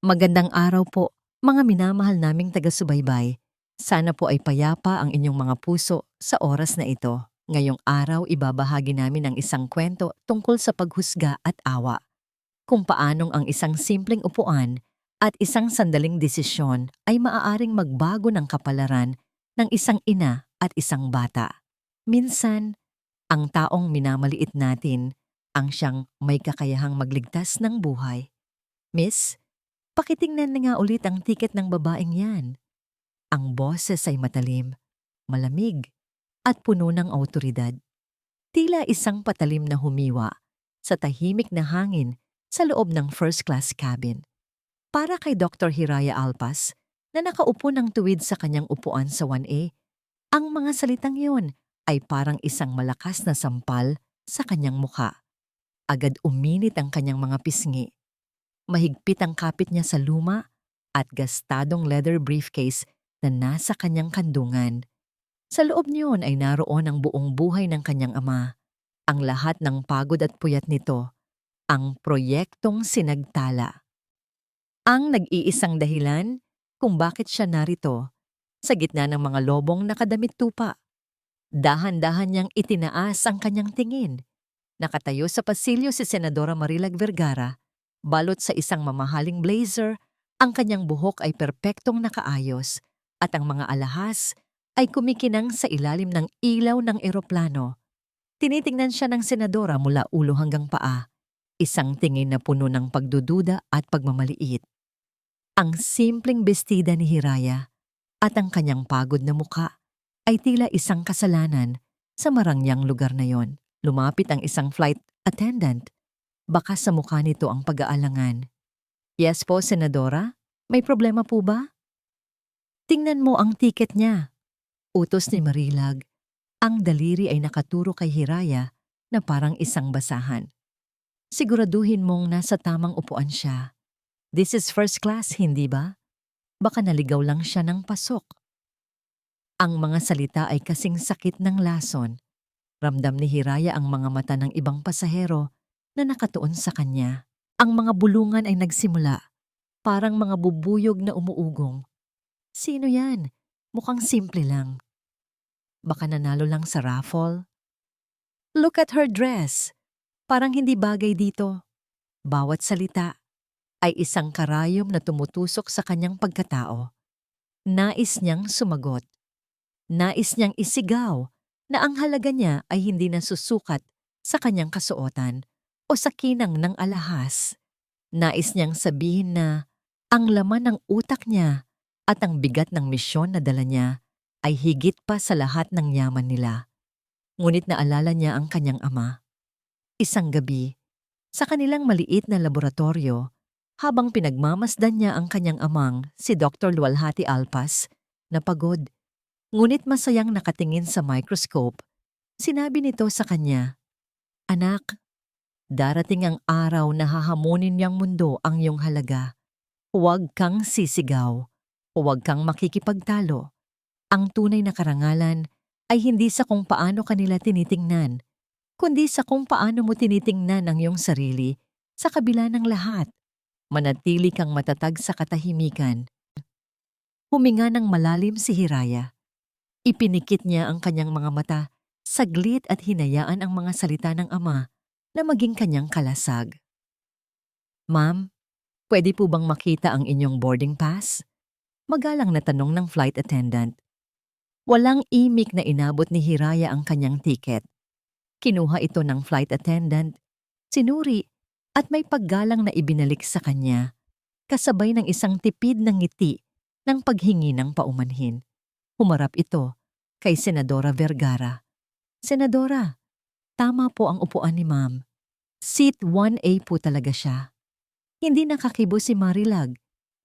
Magandang araw po, mga minamahal naming taga-subaybay. Sana po ay payapa ang inyong mga puso sa oras na ito. Ngayong araw, ibabahagi namin ang isang kwento tungkol sa paghusga at awa. Kung paanong ang isang simpleng upuan at isang sandaling desisyon ay maaaring magbago ng kapalaran ng isang ina at isang bata. Minsan, ang taong minamaliit natin ang siyang may kakayahang magligtas ng buhay. Miss, pakitingnan na nga ulit ang tiket ng babaeng yan. Ang boses ay matalim, malamig, at puno ng awtoridad. Tila isang patalim na humiwa sa tahimik na hangin sa loob ng first-class cabin. Para kay Dr. Hiraya Alpas na nakaupo ng tuwid sa kanyang upuan sa 1A, ang mga salitang yun ay parang isang malakas na sampal sa kanyang mukha. Agad uminit ang kanyang mga pisngi. Mahigpit ang kapit niya sa luma at gastadong leather briefcase na nasa kanyang kandungan. Sa loob niyon ay naroon ang buong buhay ng kanyang ama, ang lahat ng pagod at puyat nito, ang proyektong sinagtala. Ang nag-iisang dahilan kung bakit siya narito, sa gitna ng mga lobong nakadamit tupa. Dahan-dahan niyang itinaas ang kanyang tingin. Nakatayo sa pasilyo si Senadora Marilag Vergara, balot sa isang mamahaling blazer, ang kanyang buhok ay perpektong nakaayos at ang mga alahas ay kumikinang sa ilalim ng ilaw ng eroplano. Tinitingnan siya ng senadora mula ulo hanggang paa, isang tingin na puno ng pagdududa at pagmamaliit. Ang simpleng bestida ni Hiraya at ang kanyang pagod na muka ay tila isang kasalanan sa marangyang lugar na yon. Lumapit ang isang flight attendant. Baka sa mukha nito ang pag-aalangan. Yes po, Senadora? May problema po ba? Tingnan mo ang tiket niya. Utos ni Marilag. Ang daliri ay nakaturo kay Hiraya na parang isang basahan. Siguraduhin mong nasa tamang upuan siya. This is first class, hindi ba? Baka naligaw lang siya ng pasok. Ang mga salita ay kasing sakit ng lason. Ramdam ni Hiraya ang mga mata ng ibang pasahero na nakatuon sa kanya. Ang mga bulungan ay nagsimula, parang mga bubuyog na umuugong. Sino yan? Mukhang simple lang. Baka nanalo lang sa raffle. Look at her dress. Parang hindi bagay dito. Bawat salita ay isang karayom na tumutusok sa kanyang pagkatao. Nais niyang sumagot. Nais niyang isigaw na ang halaga niya ay hindi nasusukat sa kanyang kasuotan o sa kinang ng alahas. Nais niyang sabihin na ang laman ng utak niya at ang bigat ng misyon na dala niya ay higit pa sa lahat ng yaman nila. Ngunit naalala niya ang kanyang ama. Isang gabi, sa kanilang maliit na laboratorio, habang pinagmamasdan niya ang kanyang amang si Dr. Lualhati Alpas, na pagod. Ngunit masayang nakatingin sa microscope, sinabi nito sa kanya, "Anak, darating ang araw na hahamunin niyang mundo ang iyong halaga. Huwag kang sisigaw. Huwag kang makikipagtalo. Ang tunay na karangalan ay hindi sa kung paano kanila tinitingnan, kundi sa kung paano mo tinitingnan ang iyong sarili sa kabila ng lahat. Manatili kang matatag sa katahimikan." Huminga ng malalim si Hiraya. Ipinikit niya ang kanyang mga mata, saglit at hinayaan ang mga salita ng ama na maging kanyang kalasag. "Ma'am, pwede po bang makita ang inyong boarding pass?" Magalang na tanong ng flight attendant. Walang imik na inabot ni Hiraya ang kanyang tiket. Kinuha ito ng flight attendant, sinuri at may paggalang na ibinalik sa kanya, kasabay ng isang tipid ng ngiti ng paghingi ng paumanhin. Humarap ito kay Senadora Vergara. "Senadora, tama po ang upuan ni ma'am. Seat 1A po talaga siya." Hindi nakakibo si Marilag,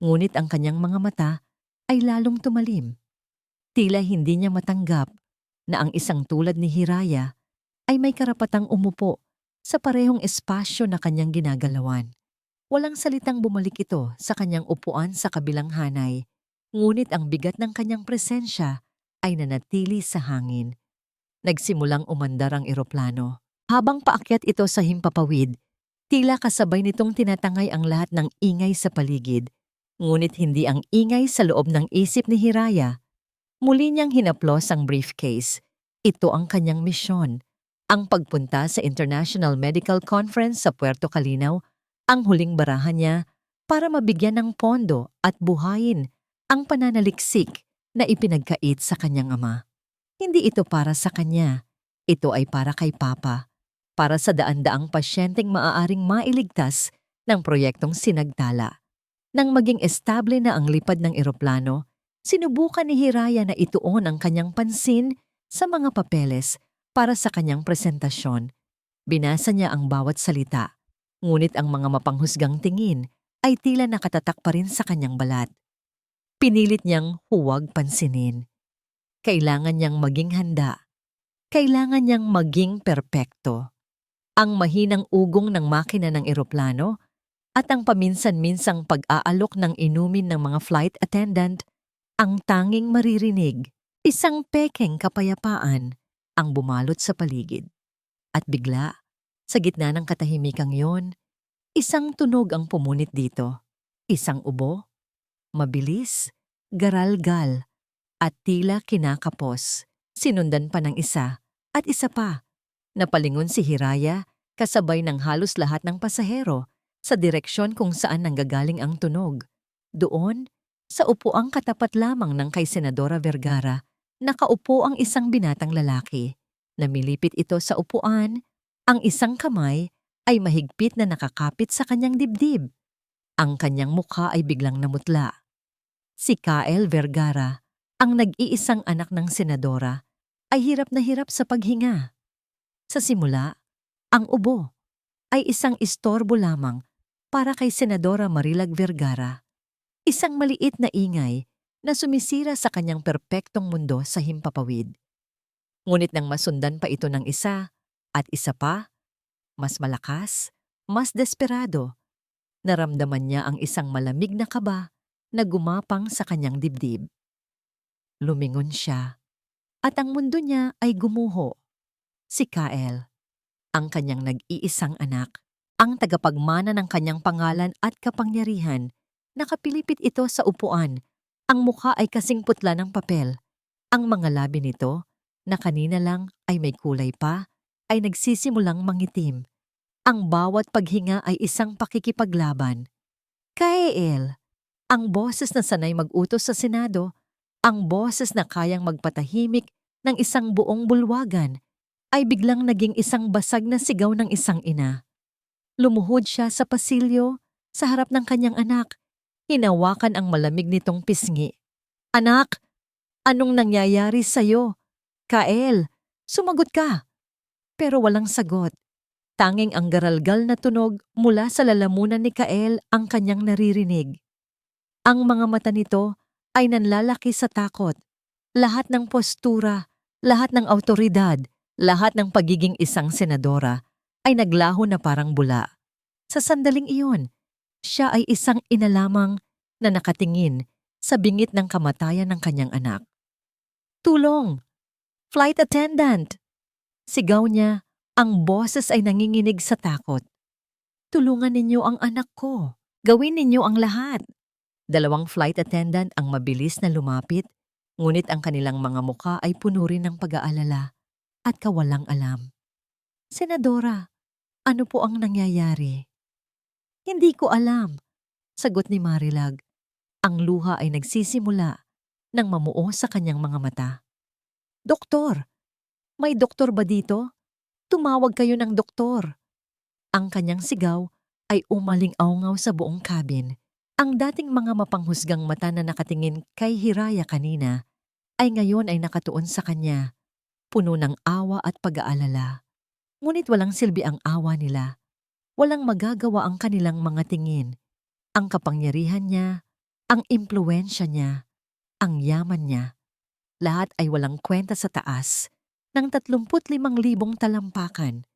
ngunit ang kanyang mga mata ay lalong tumalim. Tila hindi niya matanggap na ang isang tulad ni Hiraya ay may karapatang umupo sa parehong espasyo na kanyang ginagalawan. Walang salitang bumalik ito sa kanyang upuan sa kabilang hanay, ngunit ang bigat ng kanyang presensya ay nanatili sa hangin. Nagsimulang umandar ang eroplano. Habang paakyat ito sa himpapawid, tila kasabay nitong tinatangay ang lahat ng ingay sa paligid Ngunit hindi ang ingay sa loob ng isip ni Hiraya. Muli niyang hinaplos ang briefcase. Ito ang kanyang misyon. Ang pagpunta sa International Medical Conference sa Puerto Calinaw, ang huling barahan niya para mabigyan ng pondo at buhayin ang pananaliksik na ipinagkait sa kanyang ama. Hindi ito para sa kanya. Ito ay para kay Papa. Para sa daan-daang pasyenteng maaaring mailigtas ng proyektong sinagtala. Nang maging estable na ang lipad ng eroplano, sinubukan ni Hiraya na ituon ang kanyang pansin sa mga papeles para sa kanyang presentasyon. Binasa niya ang bawat salita, ngunit ang mga mapanghusgang tingin ay tila nakatatak pa rin sa kanyang balat. Pinilit niyang huwag pansinin. Kailangan niyang maging handa. Kailangan niyang maging perpekto. Ang mahinang ugong ng makina ng eroplano at ang paminsan-minsang pag-aalok ng inumin ng mga flight attendant ang tanging maririnig. Isang pekeng kapayapaan ang bumalot sa paligid. At bigla, sa gitna ng katahimikang yon, isang tunog ang pumunit dito. Isang ubo, mabilis, garalgal, at tila kinakapos. Sinundan pa ng isa at isa pa. Napalingon si Hiraya kasabay ng halos lahat ng pasahero sa direksyon kung saan nanggagaling ang tunog. Doon, sa upuang katapat lamang ng kay Senadora Vergara, nakaupo ang isang binatang lalaki. Namilipit ito sa upuan, ang isang kamay ay mahigpit na nakakapit sa kanyang dibdib. Ang kanyang mukha ay biglang namutla. Si Kael Vergara, ang nag-iisang anak ng senadora, ay hirap na hirap sa paghinga. Sa simula, ang ubo ay isang istorbo lamang para kay Senadora Marilag Vergara. Isang maliit na ingay na sumisira sa kanyang perpektong mundo sa himpapawid. Ngunit nang masundan pa ito ng isa at isa pa, mas malakas, mas desperado, naramdaman niya ang isang malamig na kaba na gumapang sa kanyang dibdib. Lumingon siya at ang mundo niya ay gumuho. Si Kael, ang kanyang nag-iisang anak, ang tagapagmana ng kanyang pangalan at kapangyarihan, nakapilipit ito sa upuan. Ang mukha ay kasing putla ng papel. Ang mga labi nito, na kanina lang ay may kulay pa, ay nagsisimulang mangitim. Ang bawat paghinga ay isang pakikipaglaban. Kael, ang boses na sanay mag-utos sa Senado, ang boses na kayang magpatahimik ng isang buong bulwagan, ay biglang naging isang basag na sigaw ng isang ina. Lumuhod siya sa pasilyo, sa harap ng kanyang anak. Hinawakan ang malamig nitong pisngi. Anak, anong nangyayari sa'yo? Kael, sumagot ka. Pero walang sagot. Tanging ang garalgal na tunog mula sa lalamunan ni Kael ang kanyang naririnig. Ang mga mata nito ay nanlalaki sa takot. Lahat ng postura, lahat ng awtoridad, lahat ng pagiging isang senadora ay naglaho na parang bula. Sa sandaling iyon, siya ay isang ina lamang na nakatingin sa bingit ng kamatayan ng kanyang anak. Tulong! Flight attendant! Sigaw niya, ang boses ay nanginginig sa takot. Tulungan ninyo ang anak ko. Gawin ninyo ang lahat. Dalawang flight attendant ang mabilis na lumapit, ngunit ang kanilang mga mukha ay puno rin ng pag-aalala at kawalang alam. Senadora, ano po ang nangyayari? Hindi ko alam, sagot ni Marilag. Ang luha ay nagsisimula nang mamuo sa kanyang mga mata. Doktor! May doktor ba dito? Tumawag kayo ng doktor. Ang kanyang sigaw ay umaling-aungaw sa buong cabin. Ang dating mga mapanghusgang mata na nakatingin kay Hiraya kanina ay ngayon ay nakatuon sa kanya, puno ng awa at pag-aalala. Ngunit walang silbi ang awa nila. Walang magagawa ang kanilang mga tingin. Ang kapangyarihan niya, ang impluwensya niya, ang yaman niya. Lahat ay walang kwenta sa taas ng 35,000 talampakan.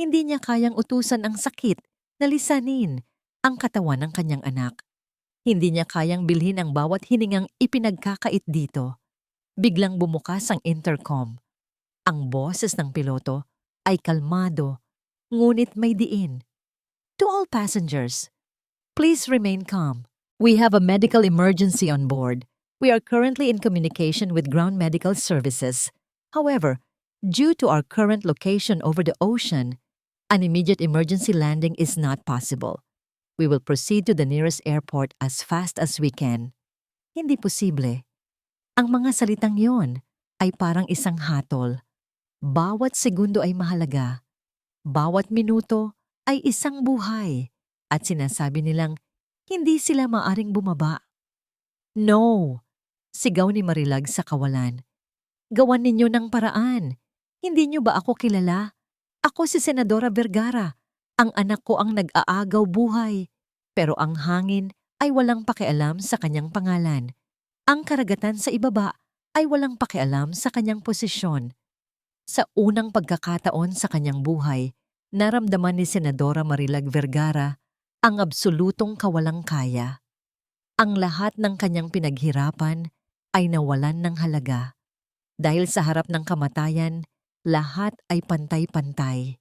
Hindi niya kayang utusan ang sakit na lisanin ang katawan ng kanyang anak. Hindi niya kayang bilhin ang bawat hiningang ipinagkakait dito. Biglang bumukas ang intercom. Ang boses ng piloto ay kalmado, ngunit may diin. To all passengers, please remain calm. We have a medical emergency on board. We are currently in communication with ground medical services. However, due to our current location over the ocean, an immediate emergency landing is not possible. We will proceed to the nearest airport as fast as we can. Hindi posible. Ang mga salitang yon ay parang isang hatol. Bawat segundo ay mahalaga. Bawat minuto ay isang buhay. At sinasabi nilang hindi sila maaring bumaba. No! Sigaw ni Marilag sa kawalan. Gawan ninyo ng paraan. Hindi niyo ba ako kilala? Ako si Senadora Vergara. Ang anak ko ang nag-aagaw buhay. Pero ang hangin ay walang pakialam sa kanyang pangalan. Ang karagatan sa ibaba ay walang pakialam sa kanyang posisyon. Sa unang pagkakataon sa kanyang buhay, naramdaman ni Senadora Marilag Vergara ang absolutong kawalang kaya. Ang lahat ng kanyang pinaghirapan ay nawalan ng halaga. Dahil sa harap ng kamatayan, lahat ay pantay-pantay.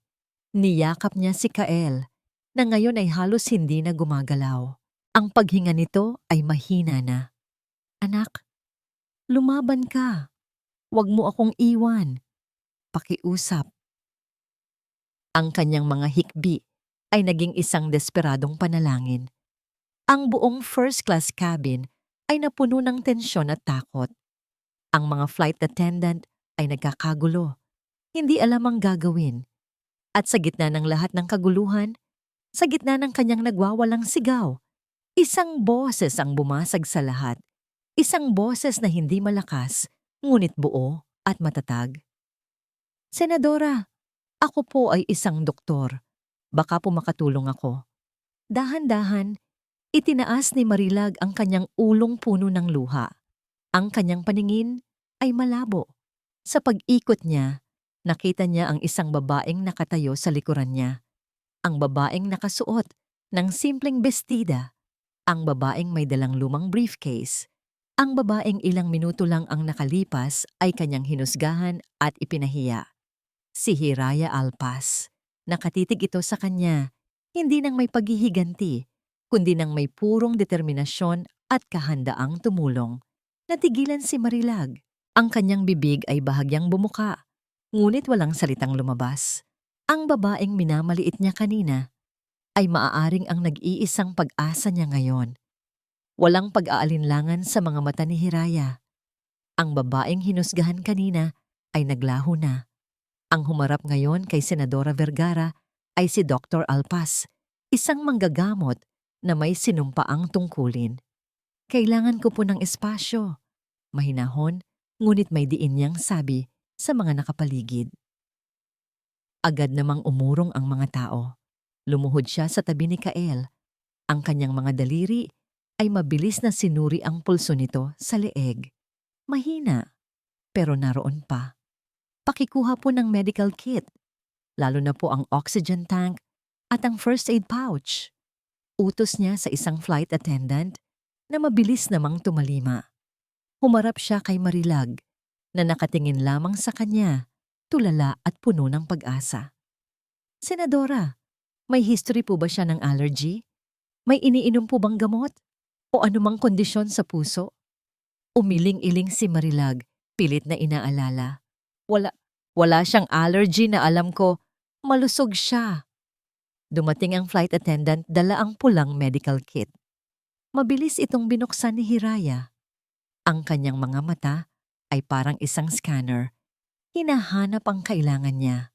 Niyakap niya si Kael, na ngayon ay halos hindi na gumagalaw. Ang paghinga nito ay mahina na. Anak, lumaban ka. Huwag mo akong iwan. Pakiusap. Ang kanyang mga hikbi ay naging isang desperadong panalangin. Ang buong first-class cabin ay napuno ng tensyon at takot. Ang mga flight attendant ay nagkakagulo. Hindi alam ang gagawin. At sa gitna ng lahat ng kaguluhan, sa gitna ng kanyang nagwawalang sigaw, isang boses ang bumasag sa lahat. Isang boses na hindi malakas, ngunit buo at matatag. Senadora, ako po ay isang doktor. Baka po makatulong ako. Dahan-dahan, itinaas ni Marilag ang kanyang ulong puno ng luha. Ang kanyang paningin ay malabo. Sa pag-ikot niya, nakita niya ang isang babaeng nakatayo sa likuran niya. Ang babaeng nakasuot ng simpleng bestida. Ang babaeng may dalang lumang briefcase. Ang babaeng ilang minuto lang ang nakalipas ay kanyang hinusgahan at ipinahiya. Si Hiraya Alpas. Nakatitig ito sa kanya, hindi nang may paghihiganti, kundi nang may purong determinasyon at kahandaang tumulong. Natigilan si Marilag. Ang kanyang bibig ay bahagyang bumuka, ngunit walang salitang lumabas. Ang babaeng minamaliit niya kanina ay maaaring ang nag-iisang pag-asa niya ngayon. Walang pag-aalinlangan sa mga mata ni Hiraya. Ang babaeng hinusgahan kanina ay naglaho na. Ang humarap ngayon kay Senadora Vergara ay si Dr. Alpas, isang manggagamot na may sinumpaang tungkulin. Kailangan ko po ng espasyo. Mahinahon, ngunit may diin niyang sabi sa mga nakapaligid. Agad namang umurong ang mga tao. Lumuhod siya sa tabi ni Kael. Ang kanyang mga daliri ay mabilis na sinuri ang pulso nito sa leeg. Mahina, pero naroon pa. Pakikuha po ng medical kit, lalo na po ang oxygen tank at ang first aid pouch. Utos niya sa isang flight attendant na mabilis namang tumalima. Humarap siya kay Marilag na nakatingin lamang sa kanya, tulala at puno ng pag-asa. Senadora, may history po ba siya ng allergy? May iniinom po bang gamot? O anumang kondisyon sa puso? Umiling-iling si Marilag, pilit na inaalala. Wala siyang allergy na alam ko. Malusog siya. Dumating ang flight attendant, dala ang pulang medical kit. Mabilis itong binuksan ni Hiraya. Ang kanyang mga mata ay parang isang scanner. Hinahanap ang kailangan niya.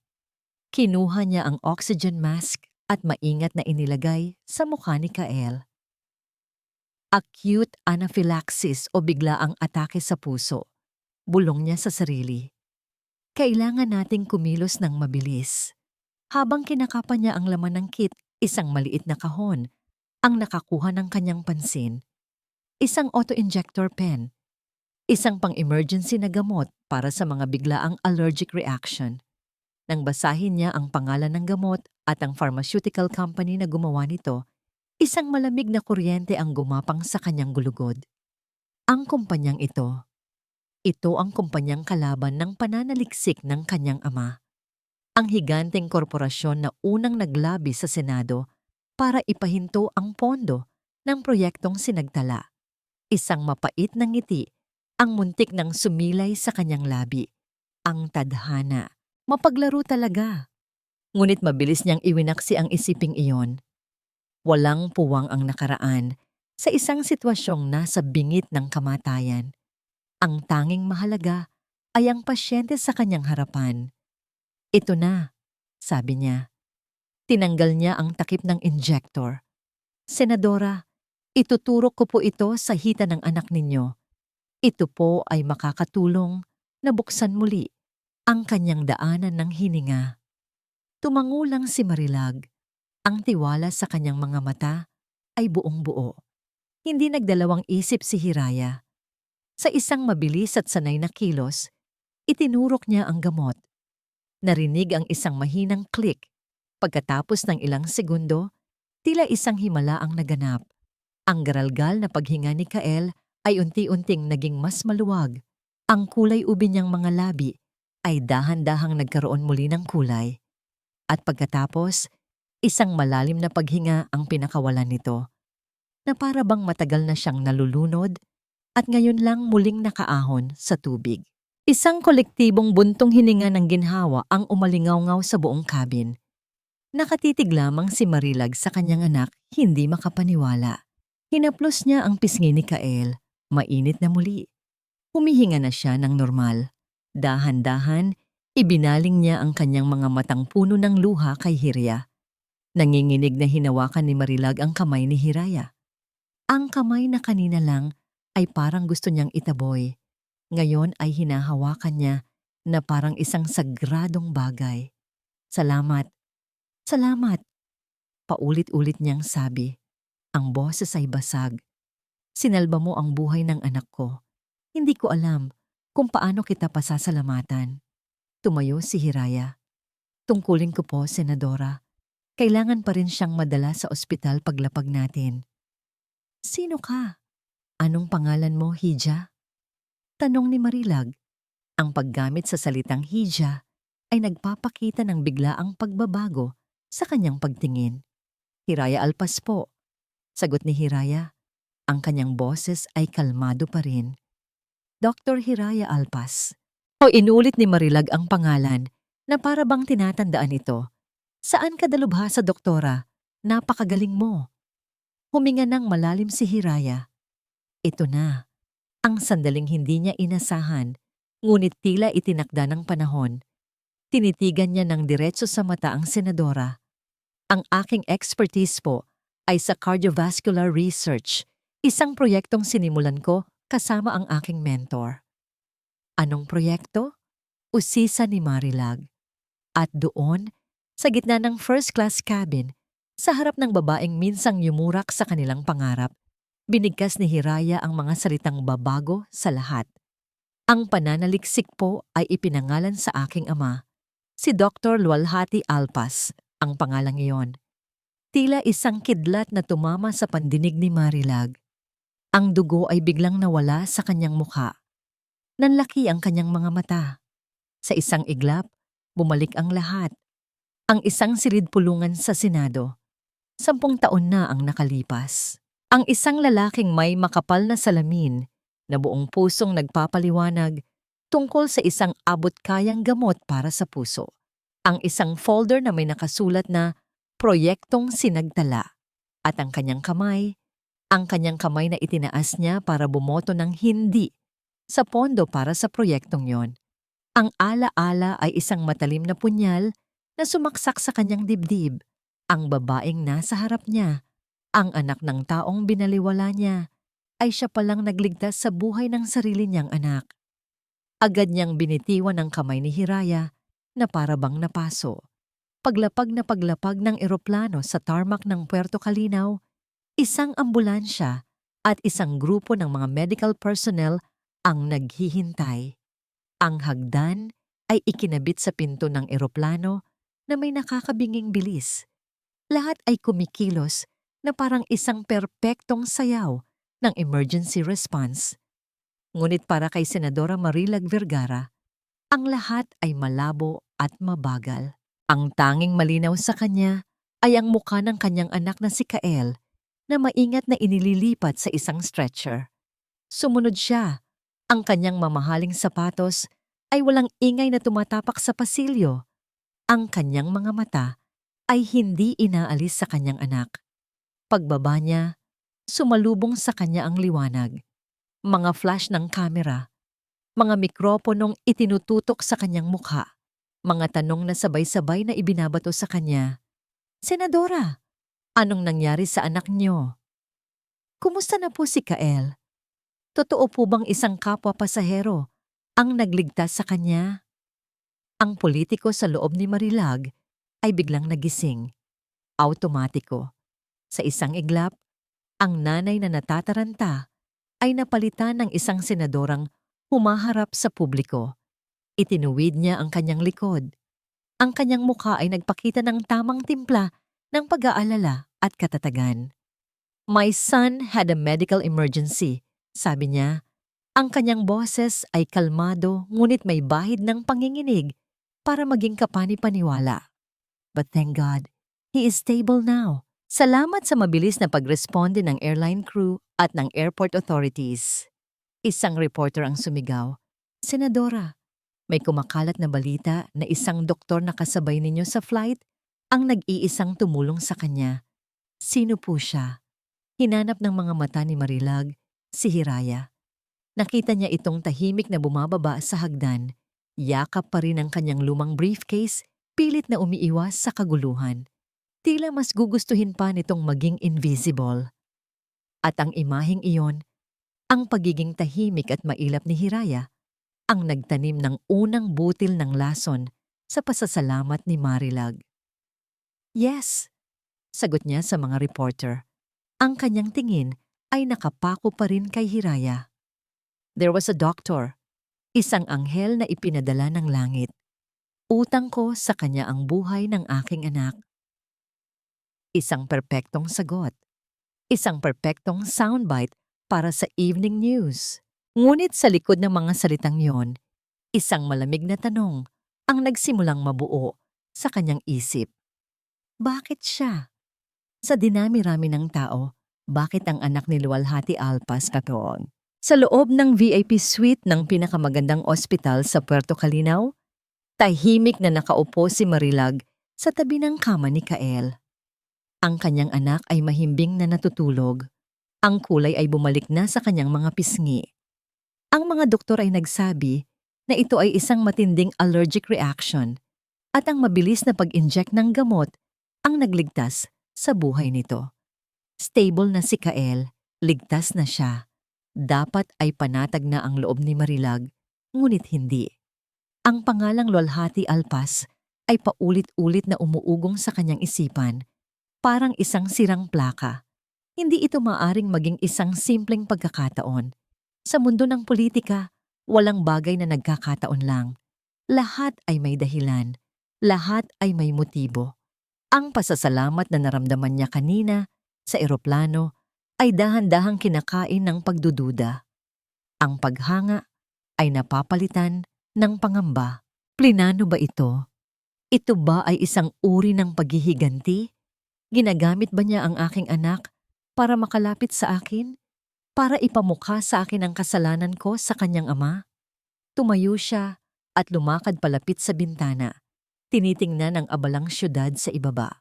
Kinuha niya ang oxygen mask at maingat na inilagay sa mukha ni Kael. Acute anaphylaxis o biglaang atake sa puso. Bulong niya sa sarili. Kailangan nating kumilos ng mabilis. Habang kinakapan niya ang laman ng kit, isang maliit na kahon ang nakakuha ng kanyang pansin. Isang auto-injector pen. Isang pang-emergency na gamot para sa mga biglaang allergic reaction. Nang basahin niya ang pangalan ng gamot at ang pharmaceutical company na gumawa nito, isang malamig na kuryente ang gumapang sa kanyang gulugod. Ang kumpanyang ito ang kumpanyang kalaban ng pananaliksik ng kanyang ama. Ang higanteng korporasyon na unang naglabi sa Senado para ipahinto ang pondo ng proyektong sinagtala. Isang mapait na ngiti ang muntik ng sumilay sa kanyang labi. Ang tadhana. Mapaglaro talaga. Ngunit mabilis niyang iwinaksi ang isiping iyon. Walang puwang ang nakaraan sa isang sitwasyong nasa bingit ng kamatayan. Ang tanging mahalaga ay ang pasyente sa kanyang harapan. Ito na, sabi niya. Tinanggal niya ang takip ng injector. Senadora, ituturok ko po ito sa hita ng anak ninyo. Ito po ay makakatulong na buksan muli ang kanyang daanan ng hininga. Tumangulang si Marilag. Ang tiwala sa kanyang mga mata ay buong-buo. Hindi nagdalawang isip si Hiraya. Sa isang mabilis at sanay na kilos, itinurok niya ang gamot. Narinig ang isang mahinang click. Pagkatapos ng ilang segundo, tila isang himala ang naganap. Ang garalgal na paghinga ni Kael ay unti-unting naging mas maluwag. Ang kulay ubi niyang mga labi ay dahan-dahang nagkaroon muli ng kulay. At pagkatapos, isang malalim na paghinga ang pinakawalan nito, na para bang matagal na siyang nalulunod at ngayon lang muling nakaahon sa tubig. Isang kolektibong buntong hininga ng ginhawa ang umalingaw-ngaw sa buong cabin. Nakatitig lamang si Marilag sa kanyang anak, hindi makapaniwala. Hinaplos niya ang pisngi ni Kael, mainit na muli. Humihinga na siya ng normal. Dahan-dahan, ibinaling niya ang kanyang mga matang puno ng luha kay Hiraya. Nanginginig na hinawakan ni Marilag ang kamay ni Hiraya. Ang kamay na kanina lang ay parang gusto niyang itaboy. Ngayon ay hinahawakan niya na parang isang sagradong bagay. Salamat. Salamat. Paulit-ulit niyang sabi. Ang boses ay basag. Sinalba mo ang buhay ng anak ko. Hindi ko alam kung paano kita pasasalamatan. Tumayo si Hiraya. Tungkulin ko po, Senadora. Kailangan pa rin siyang madala sa ospital paglapag natin. Sino ka? Anong pangalan mo, Hija? Tanong ni Marilag. Ang paggamit sa salitang Hija ay nagpapakita ng biglaang pagbabago sa kanyang pagtingin. Hiraya Alpas po. Sagot ni Hiraya. Ang kanyang boses ay kalmado pa rin. Dr. Hiraya Alpas. O inulit ni Marilag ang pangalan na para bang tinatandaan ito. Saan ka dalubhasa, doktora? Napakagaling mo. Huminga ng malalim si Hiraya. Ito na. Ang sandaling hindi niya inasahan, ngunit tila itinakda ng panahon. Tinitigan niya ng diretso sa mata ang senadora. Ang aking expertise po ay sa cardiovascular research, isang proyektong sinimulan ko kasama ang aking mentor. Anong proyekto? Usisa ni Marilag. At doon, sa gitna ng first-class cabin, sa harap ng babaeng minsang yumurak sa kanilang pangarap, binigkas ni Hiraya ang mga salitang babago sa lahat. Ang pananaliksik po ay ipinangalan sa aking ama, si Dr. Lualhati Alpas, ang pangalang iyon. Tila isang kidlat na tumama sa pandinig ni Marilag. Ang dugo ay biglang nawala sa kanyang mukha. Nanlaki ang kanyang mga mata. Sa isang iglap, bumalik ang lahat. Ang isang silid-pulungan sa Senado. 10 taon na ang nakalipas. Ang isang lalaking may makapal na salamin na buong pusong nagpapaliwanag tungkol sa isang abot-kayang gamot para sa puso. Ang isang folder na may nakasulat na proyektong sinagtala. At ang kanyang kamay na itinaas niya para bumoto ng hindi sa pondo para sa proyektong yon. Ang ala-ala ay isang matalim na punyal na sumaksak sa kanyang dibdib. Ang babaeng nasa harap niya, ang anak ng taong binaliwala niya, ay siya palang nagligtas sa buhay ng sarili niyang anak. Agad niyang binitiwan ang kamay ni Hiraya na para bang napaso. Paglapag na paglapag ng eroplano sa tarmac ng Puerto Calinaw, isang ambulansya at isang grupo ng mga medical personnel ang naghihintay. Ang hagdan ay ikinabit sa pinto ng eroplano na may nakakabinging bilis. Lahat ay kumikilos na parang isang perpektong sayaw ng emergency response. Ngunit para kay Senadora Marilag Vergara, ang lahat ay malabo at mabagal. Ang tanging malinaw sa kanya ay ang mukha ng kanyang anak na si Kael na maingat na inililipat sa isang stretcher. Sumunod siya. Ang kanyang mamahaling sapatos ay walang ingay na tumatapak sa pasilyo. Ang kanyang mga mata ay hindi inaalis sa kanyang anak. Pagbaba niya, sumalubong sa kanya ang liwanag. Mga flash ng kamera, mga mikroponong itinututok sa kanyang mukha, mga tanong na sabay-sabay na ibinabato sa kanya. Senadora, anong nangyari sa anak niyo? Kumusta na po si Kael? Totoo po bang isang kapwa pasahero ang nagligtas sa kanya? Ang politiko sa loob ni Marilag ay biglang nagising. Automatiko. Sa isang iglap, ang nanay na natataranta ay napalitan ng isang senadorang humaharap sa publiko. Itinuwid niya ang kanyang likod. Ang kanyang mukha ay nagpakita ng tamang timpla ng pag-aalala at katatagan. My son had a medical emergency, sabi niya. Ang kanyang boses ay kalmado ngunit may bahid ng panginginig para maging kapani-paniwala. But thank God, he is stable now. Salamat sa mabilis na pagresponde ng airline crew at ng airport authorities. Isang reporter ang sumigaw, Senadora, may kumakalat na balita na isang doktor na kasabay ninyo sa flight ang nag-iisang tumulong sa kanya. Sino po siya? Hinanap ng mga mata ni Marilag si Hiraya. Nakita niya itong tahimik na bumababa sa hagdan. Yakap pa rin ang kanyang lumang briefcase, pilit na umiiwas sa kaguluhan. Tila mas gugustuhin pa nitong maging invisible. At ang imaheng iyon, ang pagiging tahimik at mailap ni Hiraya, ang nagtanim ng unang butil ng lason sa pasasalamat ni Marilag. Yes, sagot niya sa mga reporter. Ang kanyang tingin ay nakapako pa rin kay Hiraya. There was a doctor, isang anghel na ipinadala ng langit. Utang ko sa kanya ang buhay ng aking anak. Isang perpektong sagot. Isang perpektong soundbite para sa evening news. Ngunit sa likod ng mga salitang yon, isang malamig na tanong ang nagsimulang mabuo sa kanyang isip. Bakit siya? Sa dinami-rami ng tao, bakit ang anak ni Luwalhati Alpas katoon? Sa loob ng VIP suite ng pinakamagandang ospital sa Puerto Calinaw, tahimik na nakaupo si Marilag sa tabi ng kama ni Kael. Ang kanyang anak ay mahimbing na natutulog. Ang kulay ay bumalik na sa kanyang mga pisngi. Ang mga doktor ay nagsabi na ito ay isang matinding allergic reaction at ang mabilis na pag-inject ng gamot ang nagligtas sa buhay nito. Stable na si Kael, ligtas na siya. Dapat ay panatag na ang loob ni Marilag, ngunit hindi. Ang pangalang Luwalhati Alpas ay paulit-ulit na umuugong sa kanyang isipan, parang isang sirang plaka. Hindi ito maaring maging isang simpleng pagkakataon. Sa mundo ng politika, walang bagay na nagkakataon lang. Lahat ay may dahilan. Lahat ay may motibo. Ang pasasalamat na naramdaman niya kanina sa eroplano ay dahan-dahang kinakain ng pagdududa. Ang paghanga ay napapalitan ng pangamba. Plinano ba ito? Ito ba ay isang uri ng paghihiganti? Ginagamit ba niya ang aking anak para makalapit sa akin? Para ipamukha sa akin ang kasalanan ko sa kanyang ama? Tumayo siya at lumakad palapit sa bintana. Tinitingnan ang abalang syudad sa ibaba.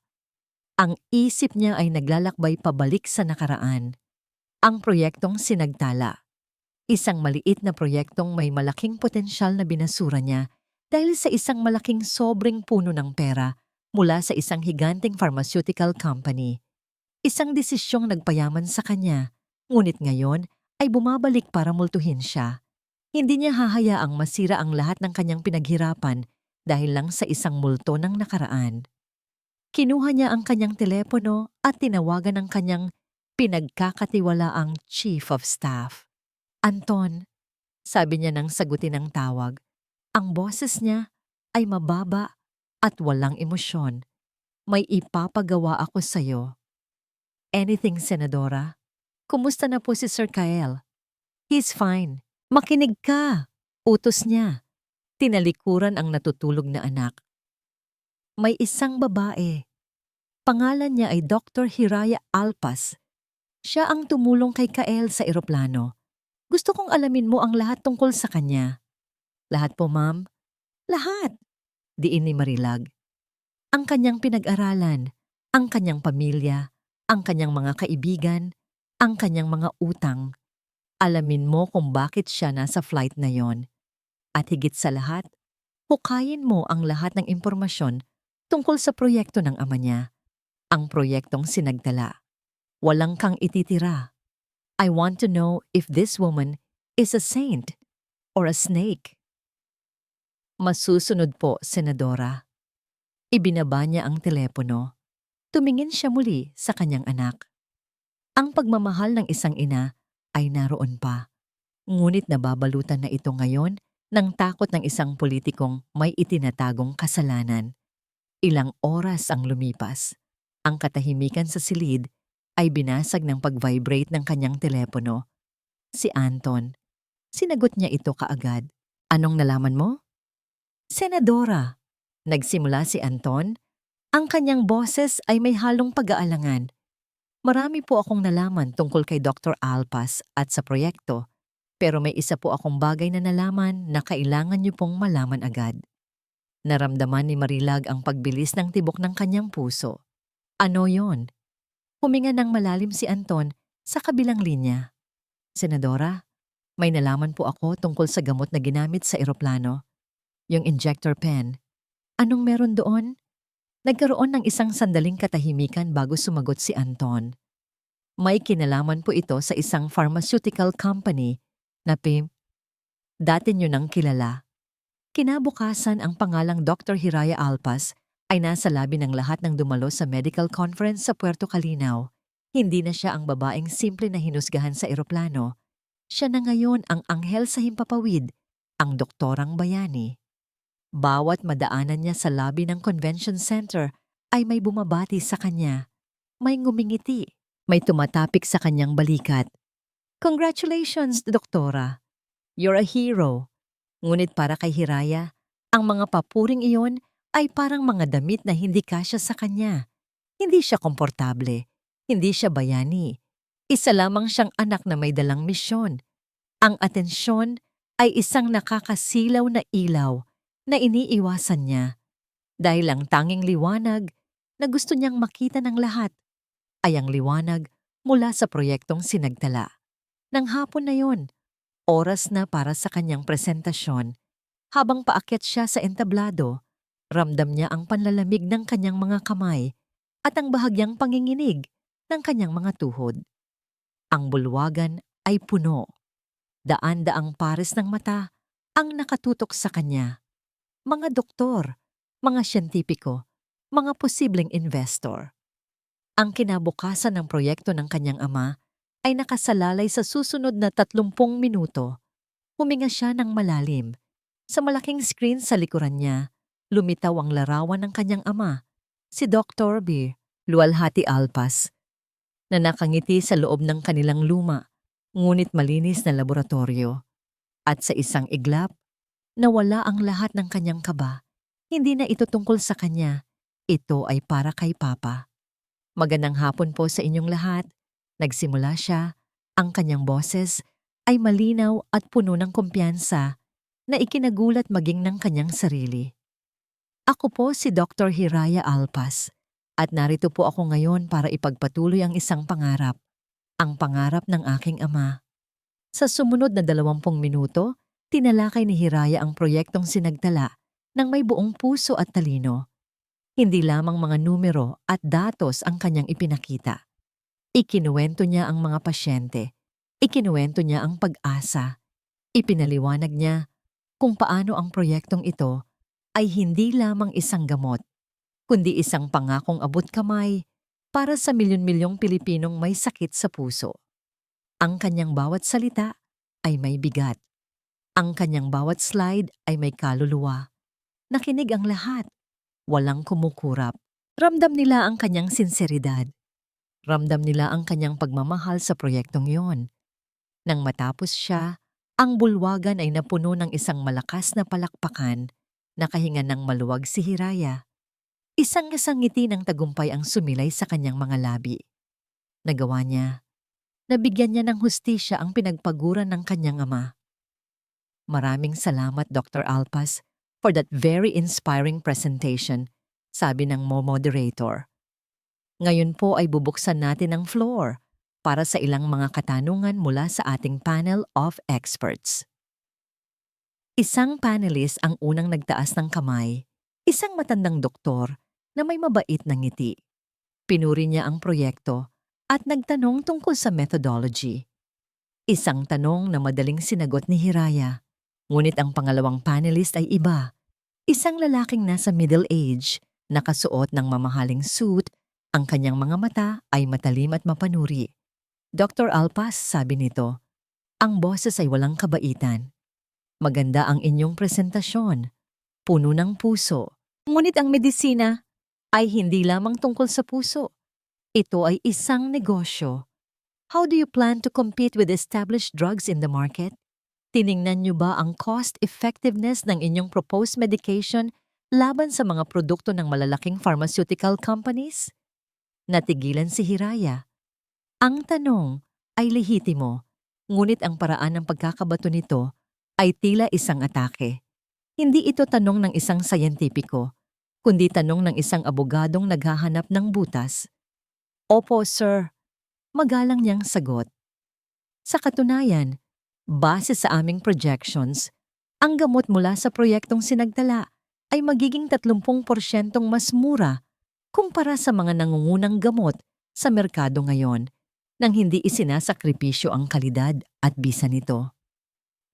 Ang isip niya ay naglalakbay pabalik sa nakaraan. Ang proyektong sinagtala. Isang maliit na proyektong may malaking potensyal na binasura niya dahil sa isang malaking sobrang puno ng pera mula sa isang higanteng pharmaceutical company. Isang desisyong nagpayaman sa kanya, ngunit ngayon ay bumabalik para multuhin siya. Hindi niya hahayaang masira ang lahat ng kanyang pinaghirapan dahil lang sa isang multo ng nakaraan. Kinuha niya ang kanyang telepono at tinawagan ang kanyang pinagkakatiwalaang chief of staff. Anton, sabi niya nang sagutin ang tawag. Ang boses niya ay mababa at walang emosyon. May ipapagawa ako sa'yo. Anything, Senadora? Kumusta na po si Sir Kael? He's fine. Makinig ka. Utos niya. Tinalikuran ang natutulog na anak. May isang babae. Pangalan niya ay Dr. Hiraya Alpas. Siya ang tumulong kay Kael sa eroplano. Gusto kong alamin mo ang lahat tungkol sa kanya. Lahat po, ma'am. Lahat. Diin ni Marilag. Ang kanyang pinag-aralan, ang kanyang pamilya, ang kanyang mga kaibigan, ang kanyang mga utang. Alamin mo kung bakit siya nasa flight na yon. At higit sa lahat, hukayin mo ang lahat ng impormasyon tungkol sa proyekto ng ama niya, ang proyektong sinagdala. Walang kang ititira. I want to know if this woman is a saint or a snake. Masusunod po, Senadora. Ibinaba niya ang telepono. Tumingin siya muli sa kanyang anak. Ang pagmamahal ng isang ina ay naroon pa. Ngunit nababalutan na ito ngayon ng takot ng isang politikong may itinatagong kasalanan. Ilang oras ang lumipas. Ang katahimikan sa silid ay binasag ng pag-vibrate ng kanyang telepono. Si Anton. Sinagot niya ito kaagad. Anong nalaman mo? Senadora. Nagsimula si Anton. Ang kanyang boses ay may halong pag-aalangan. Marami po akong nalaman tungkol kay Dr. Alpas at sa proyekto, pero may isa po akong bagay na nalaman na kailangan niyo pong malaman agad. Naramdaman ni Marilag ang pagbilis ng tibok ng kanyang puso. Ano yon? Huminga ng malalim si Anton sa kabilang linya. Senadora, may nalaman po ako tungkol sa gamot na ginamit sa eroplano. Yung injector pen. Anong meron doon? Nagkaroon ng isang sandaling katahimikan bago sumagot si Anton. May kinalaman po ito sa isang pharmaceutical company na dati nyo nang kilala. Kinabukasan ang pangalang Dr. Hiraya Alpas ay nasa labi ng lahat ng dumalo sa medical conference sa Puerto Calinaw. Hindi na siya ang babaeng simple na hinusgahan sa eroplano. Siya na ngayon ang anghel sa himpapawid, ang doktorang bayani. Bawat madaanan niya sa lobby ng convention center ay may bumabati sa kanya. May ngumingiti, may tumatapik sa kanyang balikat. Congratulations, doktora. You're a hero. Ngunit para kay Hiraya, ang mga papuring iyon ay parang mga damit na hindi kasya sa kanya. Hindi siya komportable. Hindi siya bayani. Isa lamang siyang anak na may dalang misyon. Ang atensyon ay isang nakakasilaw na ilaw na iniiwasan niya dahil ang tanging liwanag na gusto niyang makita ng lahat ay ang liwanag mula sa proyektong sinagdala. Nang hapon na yon, oras na para sa kanyang presentasyon. Habang paakyat siya sa entablado, ramdam niya ang panlalamig ng kanyang mga kamay at ang bahagyang panginginig ng kanyang mga tuhod. Ang bulwagan ay puno. Daan-daang pares ng mata ang nakatutok sa kanya. Mga doktor, mga siyentipiko, mga posibleng investor. Ang kinabukasan ng proyekto ng kanyang ama ay nakasalalay sa susunod na 30 minuto. Huminga siya ng malalim. Sa malaking screen sa likuran niya, lumitaw ang larawan ng kanyang ama, si Dr. B. Lualhati Alpas, na nakangiti sa loob ng kanilang luma, ngunit malinis na laboratorio. At sa isang iglap, nawala ang lahat ng kanyang kaba. Hindi na ito tungkol sa kanya. Ito ay para kay Papa. Magandang hapon po sa inyong lahat. Nagsimula siya. Ang kanyang boses ay malinaw at puno ng kumpiyansa na ikinagulat maging ng kanyang sarili. Ako po si Dr. Hiraya Alpas at narito po ako ngayon para ipagpatuloy ang isang pangarap. Ang pangarap ng aking ama. Sa sumunod na 20 minuto, tinalakay ni Hiraya ang proyektong sinagdala ng may buong puso at talino. Hindi lamang mga numero at datos ang kanyang ipinakita. Ikinuwento niya ang mga pasyente. Ikinuwento niya ang pag-asa. Ipinaliwanag niya kung paano ang proyektong ito ay hindi lamang isang gamot, kundi isang pangakong abot kamay para sa milyon-milyong Pilipinong may sakit sa puso. Ang kanyang bawat salita ay may bigat. Ang kanyang bawat slide ay may kaluluwa. Nakinig ang lahat. Walang kumukurap. Ramdam nila ang kanyang sinseridad. Ramdam nila ang kanyang pagmamahal sa proyektong yon. Nang matapos siya, ang bulwagan ay napuno ng isang malakas na palakpakan. Nakahinga ng maluwag si Hiraya. Isang ngiti ng tagumpay ang sumilay sa kanyang mga labi. Nagawa niya. Nabigyan niya ng hustisya ang pinagpaguran ng kanyang ama. Maraming salamat, Dr. Alpas, for that very inspiring presentation, sabi ng moderator. Ngayon po ay bubuksan natin ang floor para sa ilang mga katanungan mula sa ating panel of experts. Isang panelist ang unang nagtaas ng kamay, isang matandang doktor na may mabait na ngiti. Pinuri niya ang proyekto at nagtanong tungkol sa methodology. Isang tanong na madaling sinagot ni Hiraya. Ngunit ang pangalawang panelist ay iba. Isang lalaking nasa middle age, nakasuot ng mamahaling suit, ang kanyang mga mata ay matalim at mapanuri. Dr. Alpas, sabi nito, ang boses ay walang kabaitan. Maganda ang inyong presentasyon, puno ng puso. Ngunit ang medisina ay hindi lamang tungkol sa puso. Ito ay isang negosyo. How do you plan to compete with established drugs in the market? Tiningnan niyo ba ang cost-effectiveness ng inyong proposed medication laban sa mga produkto ng malalaking pharmaceutical companies? Natigilan si Hiraya. Ang tanong ay lehitimo, ngunit ang paraan ng pagkakabato nito ay tila isang atake. Hindi ito tanong ng isang sayentipiko, kundi tanong ng isang abogadong naghahanap ng butas. Opo, sir. Magalang niyang sagot. Sa katunayan, base sa aming projections, ang gamot mula sa proyektong sinagdala ay magiging 30% mas mura kumpara sa mga nangungunang gamot sa merkado ngayon nang hindi isinasakripisyo ang kalidad at bisa nito.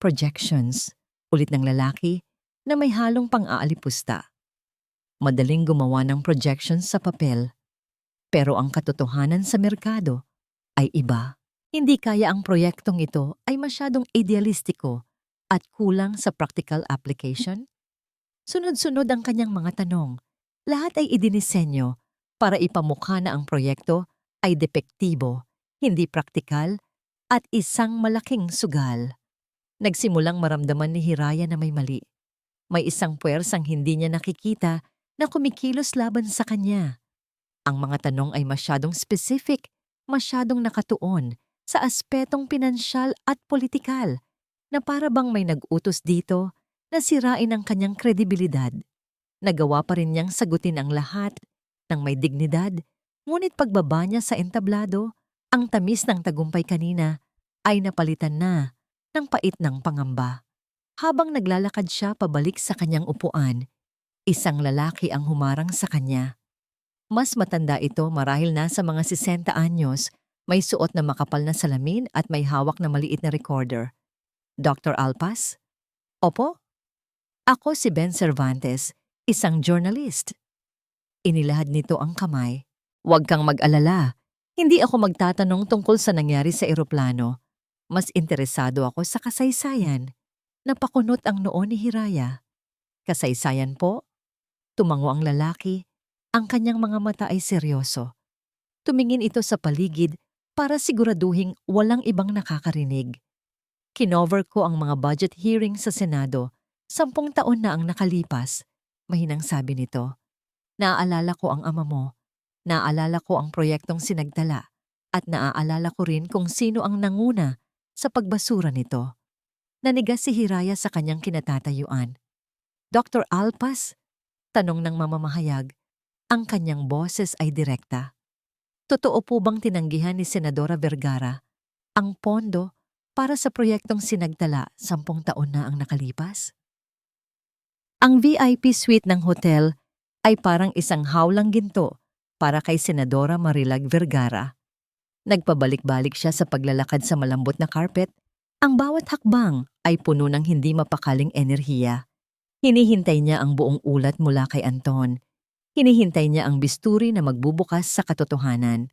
Projections, ulit ng lalaki na may halong pang-aalipusta. Madaling gumawa ng projections sa papel, pero ang katotohanan sa merkado ay iba. Hindi kaya ang proyektong ito ay masyadong idealistiko at kulang sa practical application? Sunod-sunod ang kanyang mga tanong. Lahat ay idinisenyo para ipamukha na ang proyekto ay depektibo, hindi praktikal, at isang malaking sugal. Nagsimulang maramdaman ni Hiraya na may mali. May isang puwersang hindi niya nakikita na kumikilos laban sa kanya. Ang mga tanong ay masyadong specific, masyadong nakatuon sa aspetong pinansyal at politikal na para bang may nag-utos dito na sirain ang kanyang kredibilidad. Nagawa pa rin niyang sagutin ang lahat ng may dignidad, ngunit pagbaba niya sa entablado, ang tamis ng tagumpay kanina ay napalitan na ng pait ng pangamba. Habang naglalakad siya pabalik sa kanyang upuan, isang lalaki ang humarang sa kanya. Mas matanda ito marahil nasa mga 60 anyos, may suot na makapal na salamin at may hawak na maliit na recorder. Dr. Alpas? Opo? Ako si Ben Cervantes, isang journalist. Inilahad nito ang kamay. Huwag kang mag-alala. Hindi ako magtatanong tungkol sa nangyari sa eroplano. Mas interesado ako sa kasaysayan. Napakunot ang noo ni Hiraya. Kasaysayan po? Tumango ang lalaki. Ang kanyang mga mata ay seryoso. Tumingin ito sa paligid para siguraduhing walang ibang nakakarinig. Kinover ko ang mga budget hearing sa Senado. 10 taon na ang nakalipas, mahinang sabi nito. Naaalala ko ang ama mo, naaalala ko ang proyektong sinagdala, at naaalala ko rin kung sino ang nanguna sa pagbasura nito. Nanigas si Hiraya sa kanyang kinatatayuan. Dr. Alpas? Tanong ng mamamahayag. Ang kanyang boses ay direkta. Totoo po bang tinanggihan ni Senadora Vergara ang pondo para sa proyektong sinagdala 10 taon na ang nakalipas? Ang VIP suite ng hotel ay parang isang hawlang ginto para kay Senadora Marilag Vergara. Nagpabalik-balik siya sa paglalakad sa malambot na carpet. Ang bawat hakbang ay puno ng hindi mapakaling enerhiya. Hinihintay niya ang buong ulat mula kay Anton. Hinihintay niya ang bisturi na magbubukas sa katotohanan.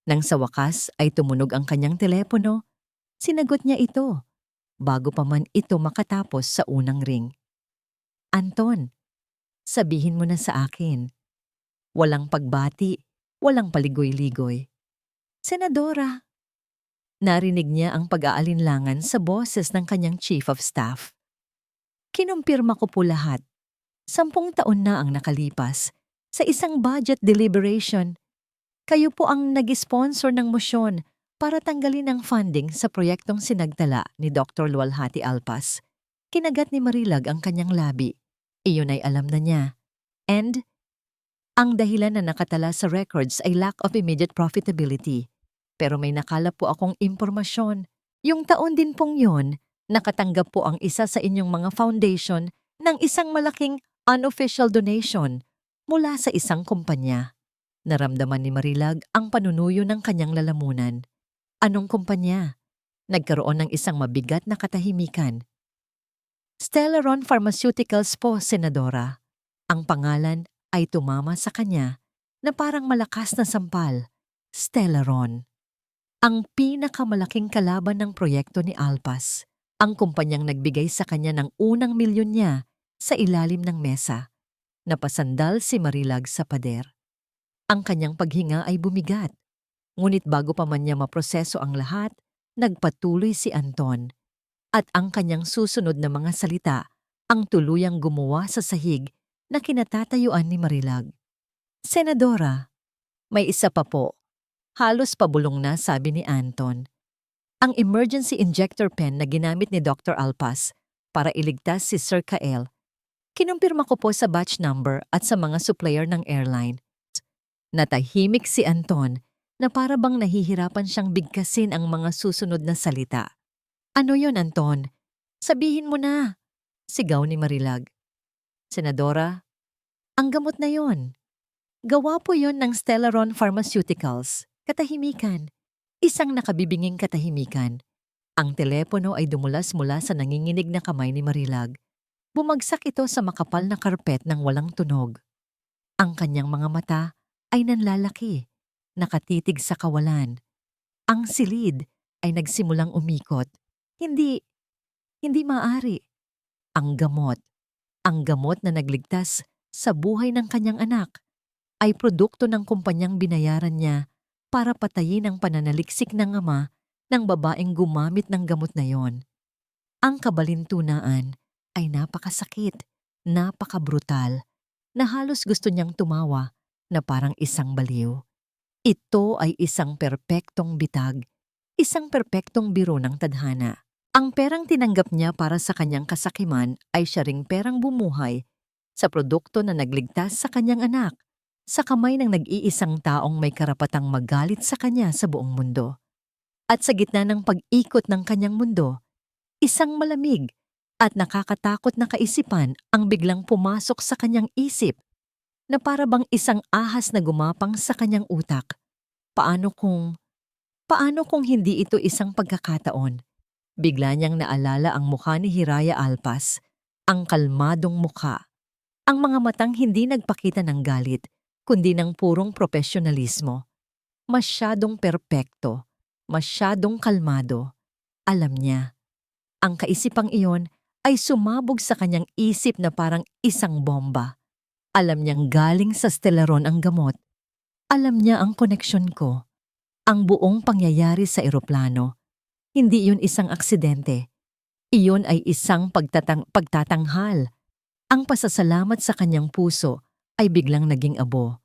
Nang sa wakas ay tumunog ang kanyang telepono, sinagot niya ito, bago pa man ito makatapos sa unang ring. Anton, sabihin mo na sa akin. Walang pagbati, walang paligoy-ligoy. Senadora. Narinig niya ang pag-aalinlangan sa boses ng kanyang chief of staff. Kinumpirma ko po lahat. 10 taon na ang nakalipas. Sa isang budget deliberation, kayo po ang nag-sponsor ng motion para tanggalin ang funding sa proyektong sinagtala ni Dr. Lualhati Alpas. Kinagat ni Marilag ang kanyang labi. Iyon ay alam na niya. And ang dahilan na nakatala sa records ay lack of immediate profitability. Pero may nakalap po akong impormasyon. Yung taon din pong yon, nakatanggap po ang isa sa inyong mga foundation ng isang malaking unofficial donation mula sa isang kumpanya. Naramdaman ni Marilag ang panunuyo ng kanyang lalamunan. Anong kumpanya? Nagkaroon ng isang mabigat na katahimikan. Stellaron Pharmaceuticals po, Senadora. Ang pangalan ay tumama sa kanya na parang malakas na sampal. Stellaron. Ang pinakamalaking kalaban ng proyekto ni Alpas. Ang kumpanyang nagbigay sa kanya ng unang milyon niya sa ilalim ng mesa. Napasandal si Marilag sa pader. Ang kanyang paghinga ay bumigat. Ngunit bago pa man niya maproseso ang lahat, nagpatuloy si Anton. At ang kanyang susunod na mga salita ang tuluyang gumawa sa sahig na kinatatayuan ni Marilag. Senadora, may isa pa po. Halos pabulong na, sabi ni Anton. Ang emergency injector pen na ginamit ni Dr. Alpas para iligtas si Sir Kael. Kinumpirma ko po sa batch number at sa mga supplier ng airline. Natahimik si Anton na para bang nahihirapan siyang bigkasin ang mga susunod na salita. Ano yon, Anton? Sabihin mo na, sigaw ni Marilag. Senadora, ang gamot na yon. Gawa po yon ng Stellaron Pharmaceuticals. Katahimikan. Isang nakabibinging katahimikan. Ang telepono ay dumulas mula sa nanginginig na kamay ni Marilag. Bumagsak ito sa makapal na karpet ng walang tunog. Ang kanyang mga mata ay nanlalaki, nakatitig sa kawalan. Ang silid ay nagsimulang umikot. Hindi maaari. Ang gamot na nagligtas sa buhay ng kanyang anak ay produkto ng kumpanyang binayaran niya para patayin ang pananaliksik ng ama ng babaeng gumamit ng gamot na yon. Ang kabalintunaan ay napakasakit, napakabrutal, na halos gusto niyang tumawa na parang isang baliw. Ito ay isang perpektong bitag, isang perpektong biro ng tadhana. Ang perang tinanggap niya para sa kanyang kasakiman ay siya ring perang bumuhay sa produkto na nagligtas sa kanyang anak, sa kamay ng nag-iisang taong may karapatang magalit sa kanya sa buong mundo. At sa gitna ng pag-ikot ng kanyang mundo, isang malamig at nakakatakot na kaisipan ang biglang pumasok sa kanyang isip na para bang isang ahas na gumapang sa kanyang utak. Paano kung hindi ito isang pagkakataon? Bigla niyang naalala ang mukha ni Hiraya Alpas, ang kalmadong mukha, ang mga matang hindi nagpakita ng galit, kundi ng purong profesionalismo. Masyadong perpekto, masyadong kalmado. Alam niya, ang kaisipang iyon ay sumabog sa kanyang isip na parang isang bomba. Alam niyang galing sa Stellaron ang gamot. Alam niya ang koneksyon ko, ang buong pangyayari sa eroplano. Hindi iyon isang aksidente. Iyon ay isang pagtatanghal. Ang pasasalamat sa kanyang puso ay biglang naging abo.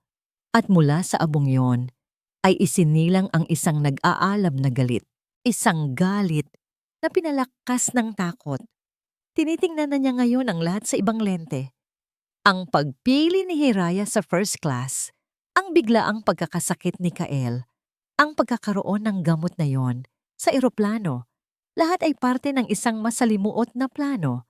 At mula sa abong yon, ay isinilang ang isang nag-aalab na galit. Isang galit na pinalakas ng takot. Tinitingnan na niya ngayon ang lahat sa ibang lente. Ang pagpili ni Hiraya sa first class, ang biglaang pagkakasakit ni Kael, ang pagkakaroon ng gamot na yon sa eroplano, lahat ay parte ng isang masalimuot na plano.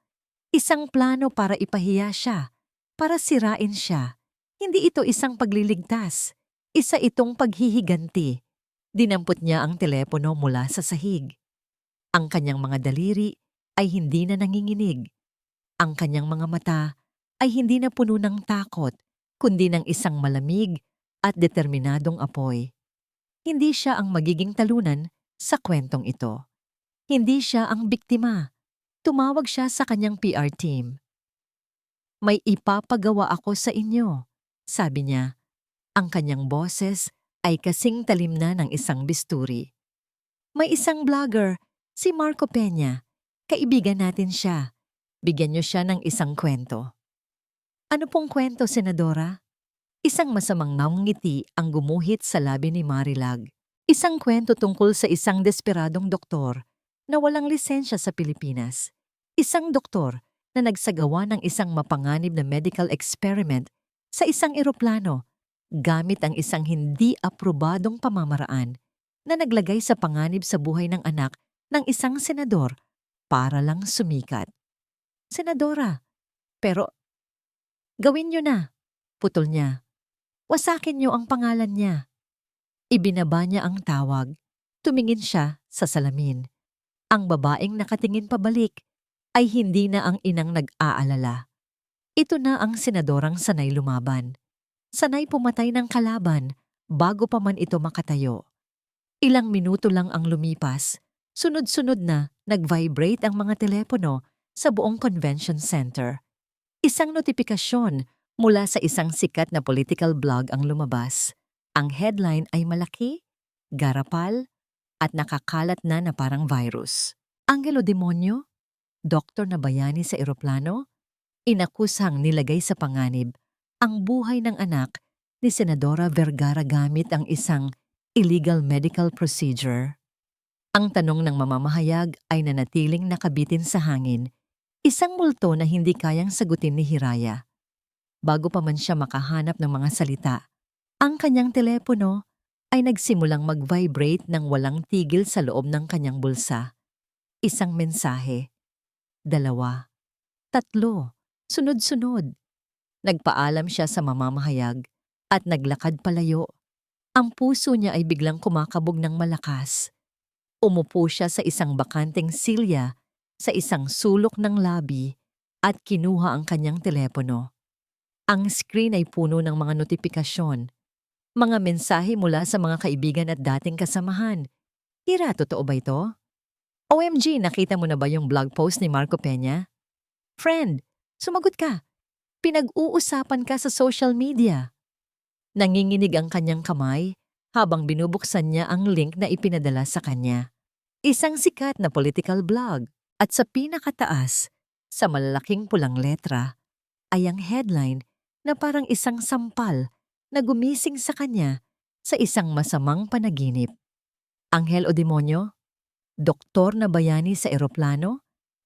Isang plano para ipahiya siya, para sirain siya. Hindi ito isang pagliligtas, isa itong paghihiganti. Dinampot niya ang telepono mula sa sahig. Ang kanyang mga daliri ay hindi na nanginginig. Ang kanyang mga mata ay hindi na puno ng takot, kundi ng isang malamig at determinadong apoy. Hindi siya ang magiging talunan sa kwentong ito. Hindi siya ang biktima. Tumawag siya sa kanyang PR team. May ipapagawa ako sa inyo, sabi niya. Ang kanyang boses ay kasing talim na ng isang bisturi. May isang vlogger, si Marco Peña. Kaibigan natin siya. Bigyan niyo siya ng isang kwento. Ano pong kwento, Senadora? Isang masamang ngiti ang gumuhit sa labi ni Marilag. Isang kwento tungkol sa isang desperadong doktor na walang lisensya sa Pilipinas. Isang doktor na nagsagawa ng isang mapanganib na medical experiment sa isang eroplano gamit ang isang hindi aprobadong pamamaraan na naglagay sa panganib sa buhay ng anak ng isang senador para lang sumikat. Senadora, pero gawin niyo na, putol niya. Wasakin niyo ang pangalan niya. Ibinaba niya ang tawag. Tumingin siya sa salamin. Ang babaeng nakatingin pabalik ay hindi na ang inang nag-aalala. Ito na ang senadorang sanay lumaban. Sanay pumatay ng kalaban bago pa man ito makatayo. Ilang minuto lang ang lumipas. Sunod-sunod na nag-vibrate ang mga telepono sa buong convention center. Isang notifikasyon mula sa isang sikat na political blog ang lumabas. Ang headline ay malaki, garapal, at nakakalat na parang virus. Angelo Demonyo, doktor na bayani sa eroplano, inakusang nilagay sa panganib ang buhay ng anak ni Senadora Vergara gamit ang isang illegal medical procedure. Ang tanong ng mamamahayag ay nanatiling nakabitin sa hangin, isang multo na hindi kayang sagutin ni Hiraya. Bago pa man siya makahanap ng mga salita, ang kanyang telepono ay nagsimulang mag-vibrate ng walang tigil sa loob ng kanyang bulsa. Isang mensahe, 2, 3, sunod-sunod. Nagpaalam siya sa mamamahayag at naglakad palayo. Ang puso niya ay biglang kumakabog ng malakas. Umupo siya sa isang bakanteng silya sa isang sulok ng labi at kinuha ang kanyang telepono. Ang screen ay puno ng mga notifikasyon. Mga mensahe mula sa mga kaibigan at dating kasamahan. Hira, totoo ba ito? OMG, nakita mo na ba yung blog post ni Marco Peña? Friend, sumagot ka. Pinag-uusapan ka sa social media. Nanginginig ang kanyang kamay habang binubuksan niya ang link na ipinadala sa kanya. Isang sikat na political blog at sa pinakataas, sa malalaking pulang letra, ay ang headline na parang isang sampal na gumising sa kanya sa isang masamang panaginip. Anghel o demonyo? Doktor na bayani sa eroplano?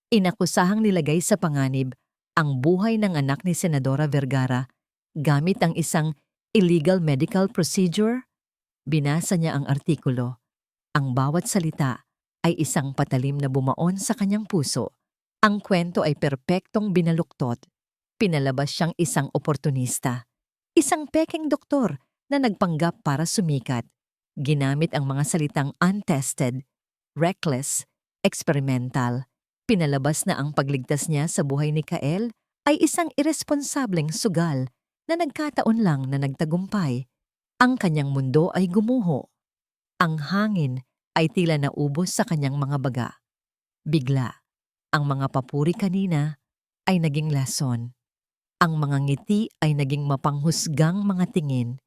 Inakusahang nilagay sa panganib ang buhay ng anak ni Senadora Vergara gamit ang isang illegal medical procedure? Binasa niya ang artikulo. Ang bawat salita ay isang patalim na bumaon sa kanyang puso. Ang kwento ay perpektong binaluktot. Pinalabas siyang isang oportunista. Isang peking doktor na nagpanggap para sumikat. Ginamit ang mga salitang untested, reckless, experimental. Pinalabas na ang pagligtas niya sa buhay ni Kael ay isang irresponsableng sugal na nagkataon lang na nagtagumpay. Ang kanyang mundo ay gumuho. Ang hangin ay tila naubos sa kanyang mga baga. Bigla, ang mga papuri kanina ay naging lason. Ang mga ngiti ay naging mapanghusgang mga tingin.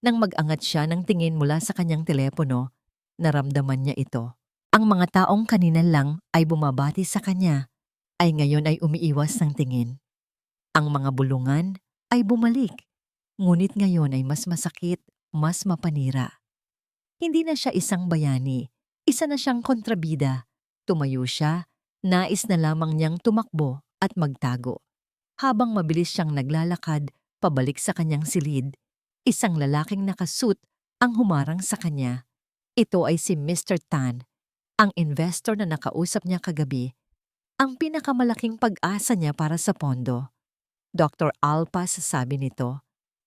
Nang mag-angat siya ng tingin mula sa kanyang telepono, naramdaman niya ito. Ang mga taong kanina lang ay bumabati sa kanya, ay ngayon ay umiiwas ng tingin. Ang mga bulungan ay bumalik, ngunit ngayon ay mas masakit, mas mapanira. Hindi na siya isang bayani, isa na siyang kontrabida. Tumayo siya, nais na lamang niyang tumakbo at magtago. Habang mabilis siyang naglalakad pabalik sa kanyang silid, isang lalaking nakasuit ang humarang sa kanya. Ito ay si Mr. Tan, ang investor na nakausap niya kagabi, ang pinakamalaking pag-asa niya para sa pondo. Dr. Alpas, sabi nito,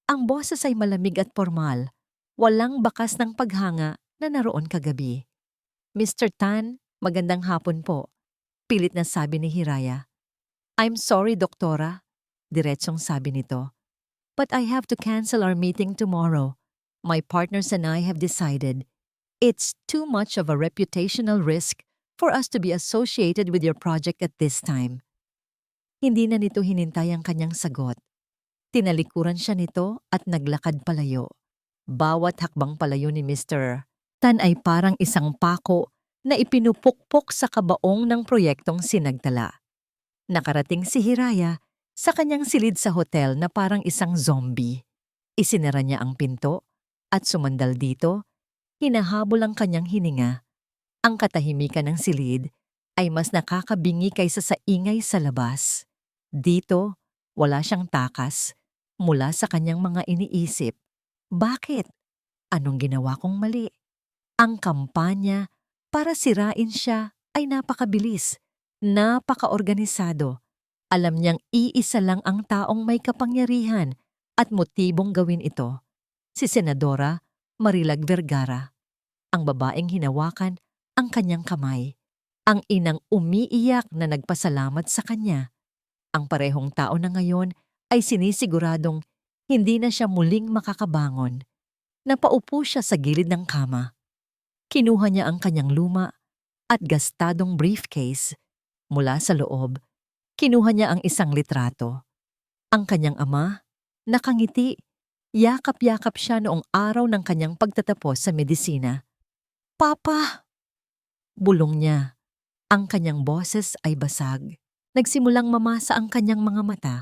ang boses ay malamig at formal, walang bakas ng paghanga na naroon kagabi. Mr. Tan, magandang hapon po, pilit na sabi ni Hiraya. I'm sorry, doktora, diretsong sabi nito. But I have to cancel our meeting tomorrow. My partners and I have decided it's too much of a reputational risk for us to be associated with your project at this time. Hindi na nito hinintay ang kanyang sagot. Tinalikuran siya nito at naglakad palayo. Bawat hakbang palayo ni Mr. Tan ay parang isang pako na ipinupukpok sa kabaong ng proyektong sinagtala. Nakarating si Hiraya sa kanyang silid sa hotel na parang isang zombie. Isinara niya ang pinto at sumandal dito Hinahabol ang kanyang hininga. Ang katahimikan ng silid ay mas nakakabingi kaysa sa ingay sa labas. Dito, wala siyang takas mula sa kanyang mga iniisip. Bakit? Anong ginawa kong mali? Ang kampanya para sirain siya ay napakabilis, napakaorganisado. Alam niyang iisa lang ang taong may kapangyarihan at motibong gawin ito, si Senadora Marilag Vergara, ang babaeng hinawakan ang kanyang kamay, ang inang umiiyak na nagpasalamat sa kanya. Ang parehong tao na ngayon ay sinisiguradong hindi na siya muling makakabangon. Napaupo siya sa gilid ng kama. Kinuha niya ang kanyang luma at gastadong briefcase. Mula sa loob, kinuha niya ang isang litrato. Ang kanyang ama, nakangiti, yakap-yakap siya noong araw ng kanyang pagtatapos sa medisina. "Papa!" Bulong niya. Ang kanyang boses ay basag. Nagsimulang mamasa ang kanyang mga mata.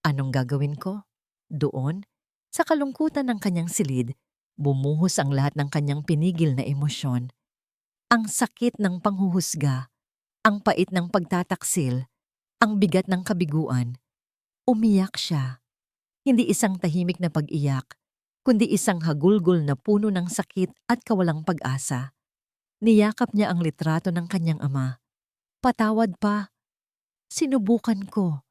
Anong gagawin ko? Doon, sa kalungkutan ng kanyang silid, bumuhos ang lahat ng kanyang pinigil na emosyon. Ang sakit ng panghuhusga, ang pait ng pagtataksil, ang bigat ng kabiguan. Umiyak siya. Hindi isang tahimik na pag-iyak, kundi isang hagulgol na puno ng sakit at kawalang pag-asa. Niyakap niya ang litrato ng kanyang ama. "Patawad pa. Sinubukan ko.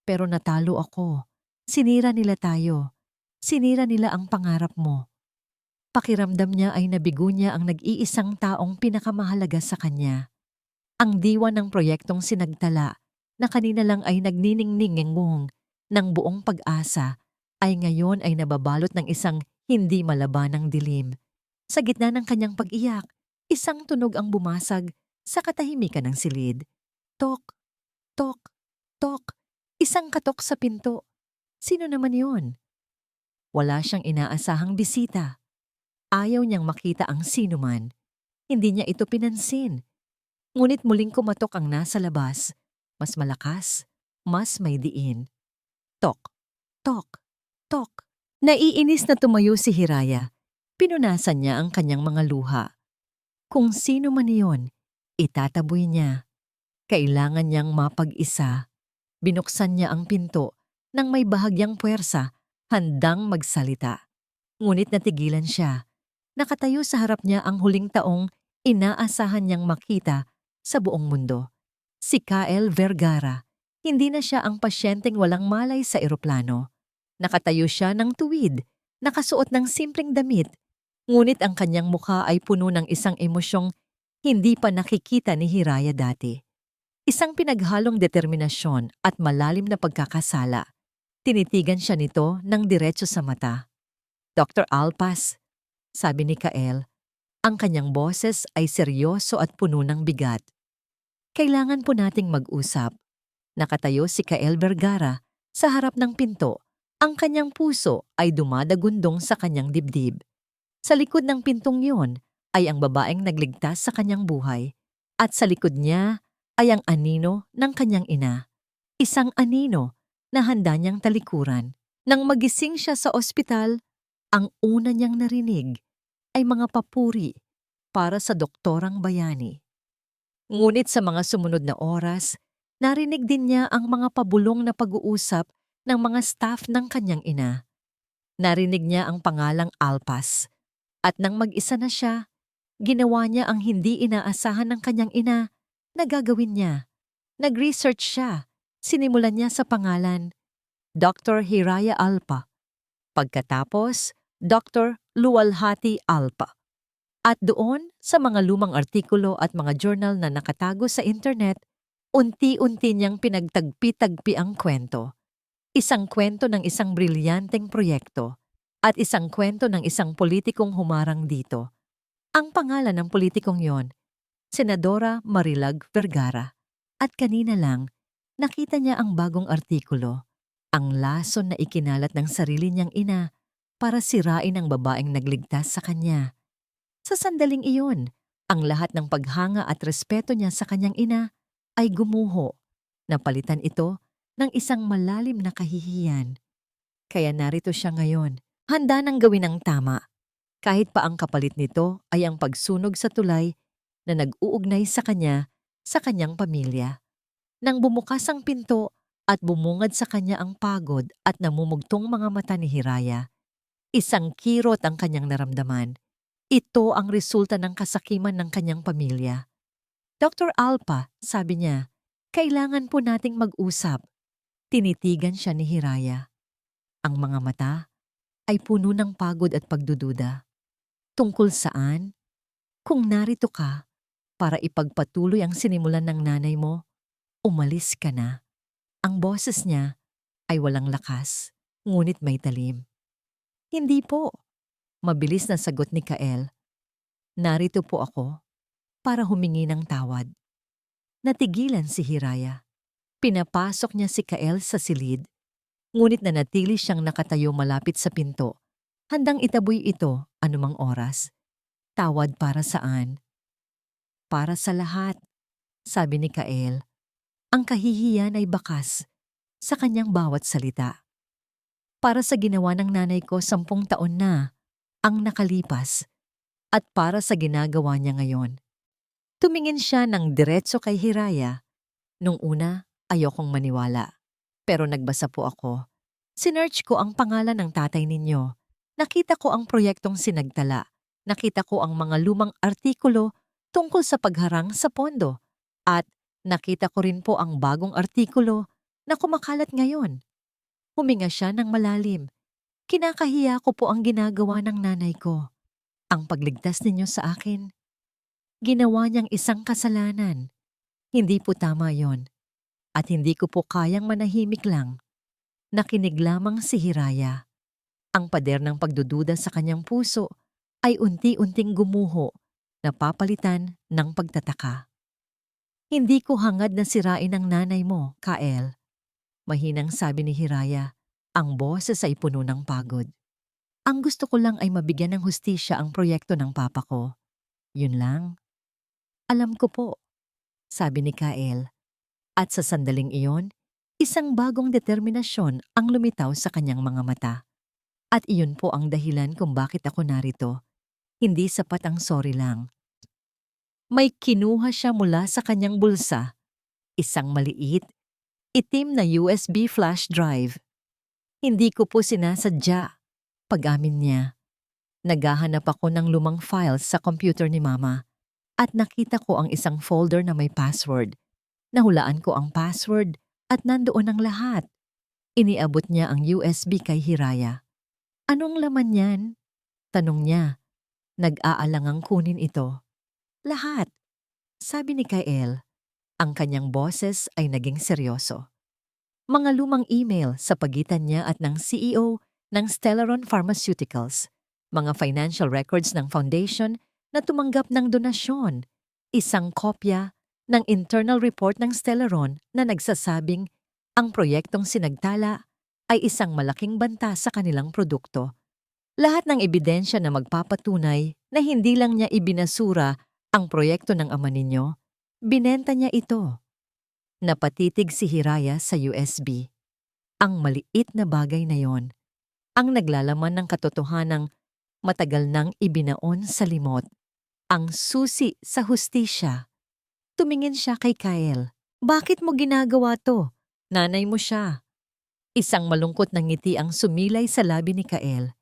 Pero natalo ako. Sinira nila tayo. Sinira nila ang pangarap mo." Pakiramdam niya ay nabigo niya ang nag-iisang taong pinakamahalaga sa kanya. Ang diwa ng proyektong sinagtala na kanina lang ay nagniningning-ngong ng buong pag-asa ay ngayon ay nababalot ng isang hindi malabanang dilim. Sa gitna ng kanyang pag-iyak, isang tunog ang bumasag sa katahimikan ng silid. Tok, tok, tok. Isang katok sa pinto. Sino naman yon? Wala siyang inaasahang bisita. Ayaw niyang makita ang sinuman. Hindi niya ito pinansin. Ngunit muling kumatok ang nasa labas. Mas malakas, mas may diin. Tok, tok, tok. Naiinis na tumayo si Hiraya. Pinunasan niya ang kanyang mga luha. Kung sino man iyon, itataboy niya. Kailangan niyang mapag-isa. Binuksan niya ang pinto nang may bahagyang puwersa, handang magsalita. Ngunit natigilan siya. Nakatayo sa harap niya ang huling taong inaasahan niyang makita sa buong mundo. Si Kael Vergara. Hindi na siya ang pasyenteng walang malay sa eroplano. Nakatayo siya ng tuwid, nakasuot ng simpleng damit, ngunit ang kanyang mukha ay puno ng isang emosyong hindi pa nakikita ni Hiraya dati. Isang pinaghalong determinasyon at malalim na pagkakasala. Tinitigan siya nito ng diretso sa mata. "Dr. Alpas," sabi ni Kael, ang kanyang boses ay seryoso at puno ng bigat. "Kailangan po nating mag-usap." Nakatayo si Kael Vergara sa harap ng pinto. Ang kanyang puso ay dumadagundong sa kanyang dibdib. Sa likod ng pintong yon ay ang babaeng nagligtas sa kanyang buhay. At sa likod niya ay ang anino ng kanyang ina. Isang anino na handa niyang talikuran. Nang magising siya sa ospital, ang una niyang narinig ay mga papuri para sa doktorang bayani. Ngunit sa mga sumunod na oras, narinig din niya ang mga pabulong na pag-uusap ng mga staff ng kanyang ina. Narinig niya ang pangalang Alpas. At nang mag-isa na siya, ginawa niya ang hindi inaasahan ng kanyang ina na gagawin niya. Nag-research siya. Sinimulan niya sa pangalan, Dr. Hiraya Alpa. Pagkatapos, Dr. Luwalhati Alpa. At doon, sa mga lumang artikulo at mga journal na nakatago sa internet, unti-unti niyang pinagtagpi-tagpi ang kwento. Isang kwento ng isang brilyanteng proyekto at isang kwento ng isang politikong humarang dito. Ang pangalan ng politikong yon, Senadora Marilag Vergara. At kanina lang, nakita niya ang bagong artikulo, ang lason na ikinalat ng sarili niyang ina para sirain ang babaeng nagligtas sa kanya. Sa sandaling iyon, ang lahat ng paghanga at respeto niya sa kanyang ina ay gumuho. Napalitan ito ng isang malalim na kahihiyan. Kaya narito siya ngayon, handa nang gawin ang tama. Kahit pa ang kapalit nito ay ang pagsunog sa tulay na nag-uugnay sa kanyang pamilya. Nang bumukas ang pinto at bumungad sa kanya ang pagod at namumugtong mga mata ni Hiraya, isang kirot ang kanyang naramdaman. Ito ang resulta ng kasakiman ng kanyang pamilya. Dr. Alpa, sabi niya, kailangan po nating mag-usap. Tinitigan siya ni Hiraya. Ang mga mata ay puno ng pagod at pagdududa. Tungkol saan? Kung narito ka para ipagpatuloy ang sinimulan ng nanay mo, umalis ka na. Ang boses niya ay walang lakas, ngunit may talim. Hindi po. Mabilis na sagot ni Kael. Narito po ako para humingi ng tawad. Natigilan si Hiraya. Pinapasok niya si Kael sa silid, ngunit nanatili siyang nakatayo malapit sa pinto, handang itaboy ito anumang oras. Tawad para saan? Para sa lahat, sabi ni Kael. Ang kahihiyan ay bakas sa kanyang bawat salita. Para sa ginawa ng nanay ko 10 taon na ang nakalipas at para sa ginagawa niya ngayon. Tumingin siya ng diretso kay Hiraya. Nung una, ayokong maniwala. Pero nagbasa po ako. Sinearch ko ang pangalan ng tatay ninyo. Nakita ko ang proyektong sinagtala. Nakita ko ang mga lumang artikulo tungkol sa pagharang sa pondo. At nakita ko rin po ang bagong artikulo na kumakalat ngayon. Huminga siya ng malalim. Kinakahiya ko po ang ginagawa ng nanay ko. Ang pagligtas ninyo sa akin. Ginawa niyang isang kasalanan. Hindi po tama yon. At hindi ko po kayang manahimik lang. Nakinig lamang si Hiraya. Ang pader ng pagdududa sa kanyang puso ay unti-unting gumuho, napapalitan ng pagtataka. Hindi ko hangad na sirain ang nanay mo, Kael. Mahinang sabi ni Hiraya, ang boses ay puno ng pagod. Ang gusto ko lang ay mabigyan ng hustisya ang proyekto ng papa ko. Yun lang. Alam ko po, sabi ni Kael. At sa sandaling iyon, isang bagong determinasyon ang lumitaw sa kanyang mga mata. At iyon po ang dahilan kung bakit ako narito. Hindi sapat ang sorry lang. May kinuha siya mula sa kanyang bulsa. Isang maliit, itim na USB flash drive. Hindi ko po sinasadya. Pag-amin niya. Naghahanap ako ng lumang files sa computer ni Mama at nakita ko ang isang folder na may password. Nahulaan ko ang password at nandoon ang lahat. Iniabot niya ang USB kay Hiraya. Anong laman yan? Tanong niya. Nag-aalangang kunin ito. Lahat. Sabi ni Kael. Ang kanyang boses ay naging seryoso. Mga lumang email sa pagitan niya at ng CEO ng Stellaron Pharmaceuticals, mga financial records ng foundation na tumanggap ng donasyon, isang kopya ng internal report ng Stellaron na nagsasabing ang proyektong sinagtala ay isang malaking banta sa kanilang produkto. Lahat ng ebidensya na magpapatunay na hindi lang niya ibinasura ang proyekto ng ama ninyo, binenta niya ito. Napatitig si Hiraya sa USB. Ang maliit na bagay na yon, ang naglalaman ng katotohanang matagal nang ibinaon sa limot, ang susi sa hustisya. Tumingin siya kay Kael. Bakit mo ginagawa to? Nanay mo siya. Isang malungkot na ngiti ang sumilay sa labi ni Kael.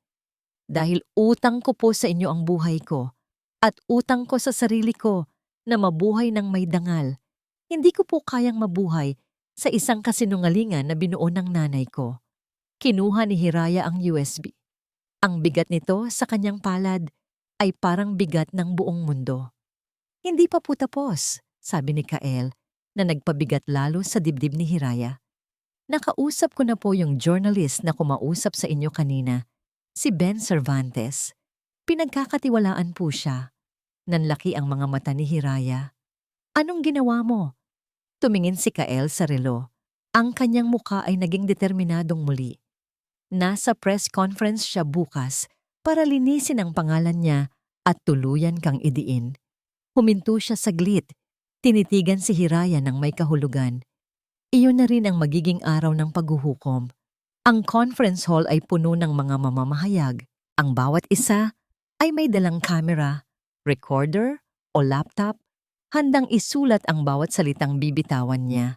Dahil utang ko po sa inyo ang buhay ko at utang ko sa sarili ko na mabuhay ng may dangal. Hindi ko po kayang mabuhay sa isang kasinungalingan na binuo ng nanay ko. Kinuha ni Hiraya ang USB. Ang bigat nito sa kanyang palad ay parang bigat ng buong mundo. Hindi pa po tapos, sabi ni Kael na nagpabigat lalo sa dibdib ni Hiraya. Nakausap ko na po yung journalist na kumausap sa inyo kanina, si Ben Cervantes. Pinagkakatiwalaan po siya. Nanlaki ang mga mata ni Hiraya. Anong ginawa mo? Tumingin si Kael sa relo. Ang kanyang muka ay naging determinadong muli. Nasa press conference siya bukas para linisin ang pangalan niya at tuluyan kang idiin. Huminto siya saglit. Tinitigan si Hiraya ng may kahulugan. Iyon na rin ang magiging araw ng paghuhukom. Ang conference hall ay puno ng mga mamamahayag. Ang bawat isa ay may dalang camera, recorder o laptop, handang isulat ang bawat salitang bibitawan niya.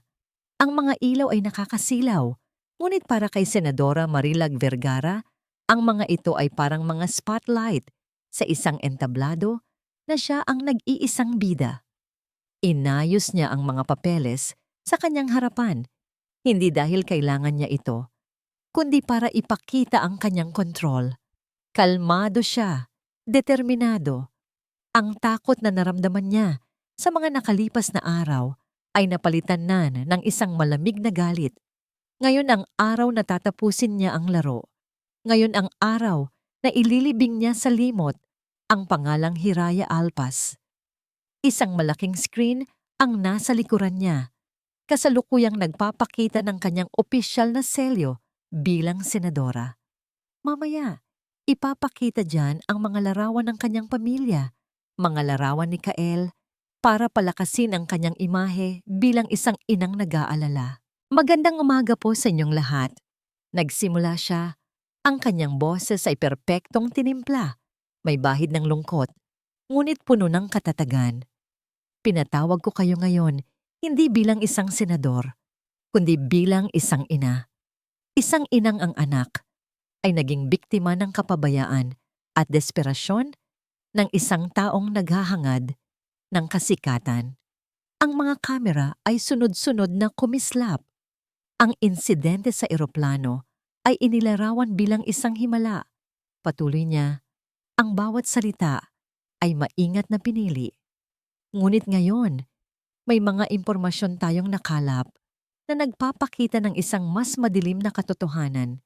Ang mga ilaw ay nakakasilaw, ngunit para kay Senadora Marilag Vergara, ang mga ito ay parang mga spotlight sa isang entablado na siya ang nag-iisang bida. Inayos niya ang mga papeles sa kanyang harapan, hindi dahil kailangan niya ito, kundi para ipakita ang kanyang kontrol. Kalmado siya, determinado. Ang takot na naramdaman niya sa mga nakalipas na araw ay napalitan na ng isang malamig na galit. Ngayon ang araw na tatapusin niya ang laro. Ngayon ang araw na ililibing niya sa limot ang pangalang Hiraya Alpas. Isang malaking screen ang nasa likuran niya, kasalukuyang nagpapakita ng kanyang opisyal na selyo bilang senadora. Mamaya, ipapakita diyan ang mga larawan ng kanyang pamilya, mga larawan ni Kael, para palakasin ang kanyang imahe bilang isang inang nag-aalala. Magandang umaga po sa inyong lahat. Nagsimula siya. Ang kanyang boses ay perpektong tinimpla. May bahid ng lungkot, ngunit puno ng katatagan. Pinatawag ko kayo ngayon, hindi bilang isang senador, kundi bilang isang ina. Isang inang ang anak ay naging biktima ng kapabayaan at desperasyon ng isang taong naghahangad ng kasikatan. Ang mga kamera ay sunod-sunod na kumislap. Ang insidente sa eroplano ay inilarawan bilang isang himala. Patuloy niya, ang bawat salita ay maingat na pinili. Ngunit ngayon, may mga impormasyon tayong nakalap na nagpapakita ng isang mas madilim na katotohanan.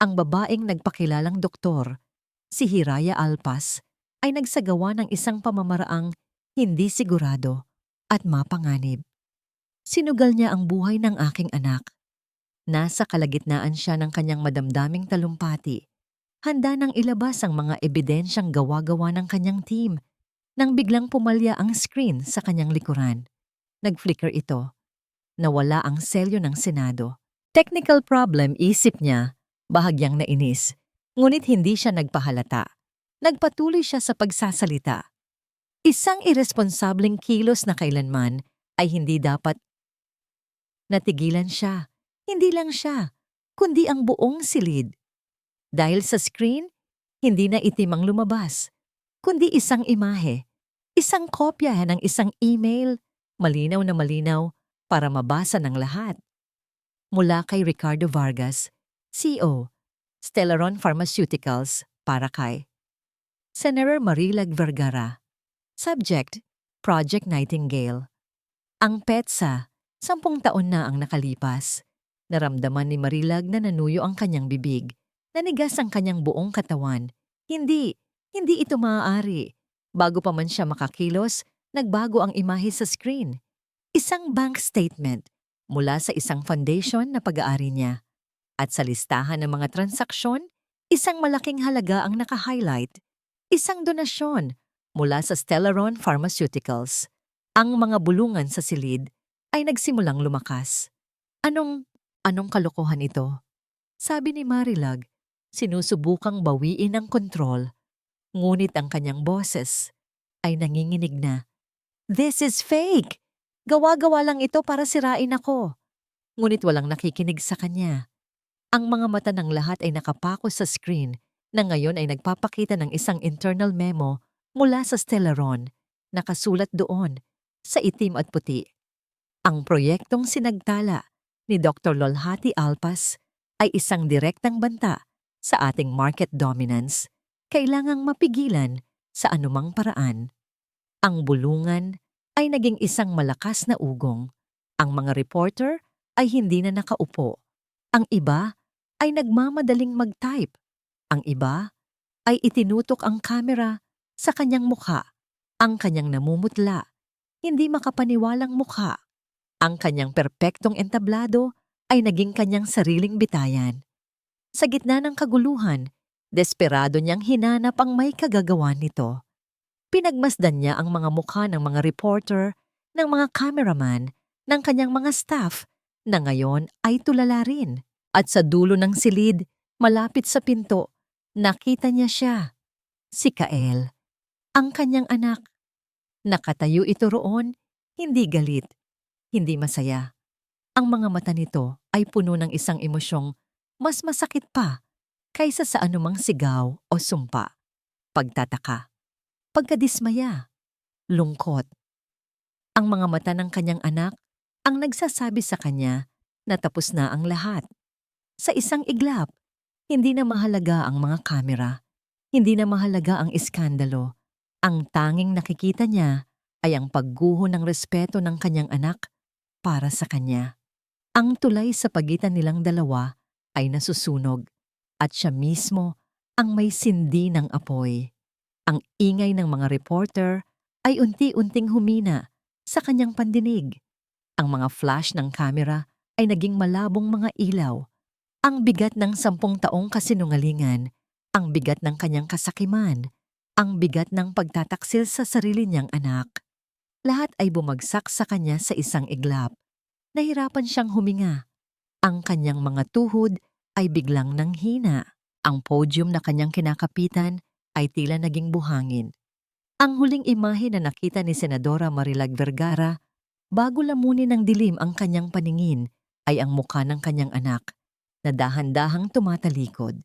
Ang babaeng nagpakilalang doktor, si Hiraya Alpas, ay nagsagawa ng isang pamamaraang hindi sigurado at mapanganib. Sinugal niya ang buhay ng aking anak. Nasa kalagitnaan siya ng kanyang madamdaming talumpati. Handa nang ilabas ang mga ebidensyang gawa-gawa ng kanyang team nang biglang pumalya ang screen sa kanyang likuran. Nag-flicker ito. Nawala ang selyo ng Senado. Technical problem, isip niya. Bahagyang nainis. Ngunit hindi siya nagpahalata. Nagpatuloy siya sa pagsasalita. Isang irresponsableng kilos na kailanman ay hindi dapat. Natigilan siya. Hindi lang siya, kundi ang buong silid. Dahil sa screen, hindi na itim ang lumabas, kundi isang imahe, isang kopya ng isang email, malinaw na malinaw para mabasa ng lahat. Mula kay Ricardo Vargas, CEO, Stellaron Pharmaceuticals, para kay Senator Marilag Vergara. Subject, Project Nightingale. Ang petsa, 10 taon na ang nakalipas. Naramdaman ni Marilag na nanuyo ang kanyang bibig. Nanigas ang kanyang buong katawan. Hindi ito maaari. Bago pa man siya makakilos, nagbago ang imahe sa screen. Isang bank statement mula sa isang foundation na pag-aari niya. At sa listahan ng mga transaksyon, isang malaking halaga ang naka-highlight. Isang donasyon mula sa Stellaron Pharmaceuticals. Ang mga bulungan sa silid ay nagsimulang lumakas. Anong kalokohan ito? Sabi ni Marilag, sinusubukang bawiin ang kontrol. Ngunit ang kanyang boses ay nanginginig na. This is fake! Gawa-gawa lang ito para sirain ako. Ngunit walang nakikinig sa kanya. Ang mga mata ng lahat ay nakapako sa screen na ngayon ay nagpapakita ng isang internal memo mula sa Stellaron. Nakasulat doon sa itim at puti. Ang proyektong sinagtala ni Dr. Lolhati Alpas ay isang direktang banta sa ating market dominance. Kailangang mapigilan sa anumang paraan. Ang bulungan ay naging isang malakas na ugong. Ang mga reporter ay hindi na nakaupo. Ang iba ay nagmamadaling mag-type. Ang iba ay itinutok ang kamera sa kanyang mukha. Ang kanyang namumutla, hindi makapaniwalang mukha. Ang kanyang perpektong entablado ay naging kanyang sariling bitayan. Sa gitna ng kaguluhan, desperado niyang hinanap ang may kagagawan nito. Pinagmasdan niya ang mga mukha ng mga reporter, ng mga cameraman, ng kanyang mga staff na ngayon ay tulala rin. At sa dulo ng silid, malapit sa pinto, nakita niya siya. Si Kael, ang kanyang anak. Nakatayo ito roon, hindi galit, hindi masaya. Ang mga mata nito ay puno ng isang emosyong mas masakit pa kaysa sa anumang sigaw o sumpa. Pagtataka, pagkadismaya, lungkot. Ang mga mata ng kanyang anak ang nagsasabi sa kanya na tapos na ang lahat. Sa isang iglap, hindi na mahalaga ang mga kamera, hindi na mahalaga ang iskandalo. Ang tanging nakikita niya ay ang pagguho ng respeto ng kanyang anak para sa kanya. Ang tulay sa pagitan nilang dalawa ay nasusunog at siya mismo ang may sindi ng apoy. Ang ingay ng mga reporter ay unti-unting humina sa kanyang pandinig. Ang mga flash ng kamera ay naging malabong mga ilaw. Ang bigat ng 10 taong kasinungalingan, ang bigat ng kanyang kasakiman, ang bigat ng pagtataksil sa sarili niyang anak. Lahat ay bumagsak sa kanya sa isang iglap. Nahirapan siyang huminga. Ang kanyang mga tuhod ay biglang nanghina. Ang podium na kanyang kinakapitan ay tila naging buhangin. Ang huling imahe na nakita ni Senadora Marilag Vergara bago lamunin ng dilim ang kanyang paningin ay ang mukha ng kanyang anak na dahan-dahang tumatalikod.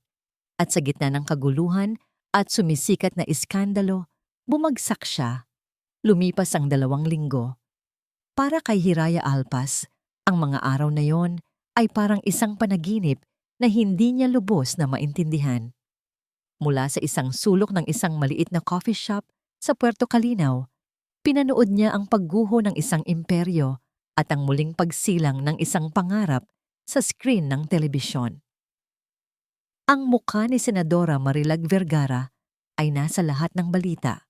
At sa gitna ng kaguluhan at sumisikat na iskandalo, bumagsak siya. Lumipas ang 2 linggo. Para kay Hiraya Alpas, ang mga araw na yon ay parang isang panaginip na hindi niya lubos na maintindihan. Mula sa isang sulok ng isang maliit na coffee shop sa Puerto Calinaw, pinanood niya ang pagguho ng isang imperyo at ang muling pagsilang ng isang pangarap sa screen ng telebisyon. Ang mukha ni Senadora Marilag Vergara ay nasa lahat ng balita.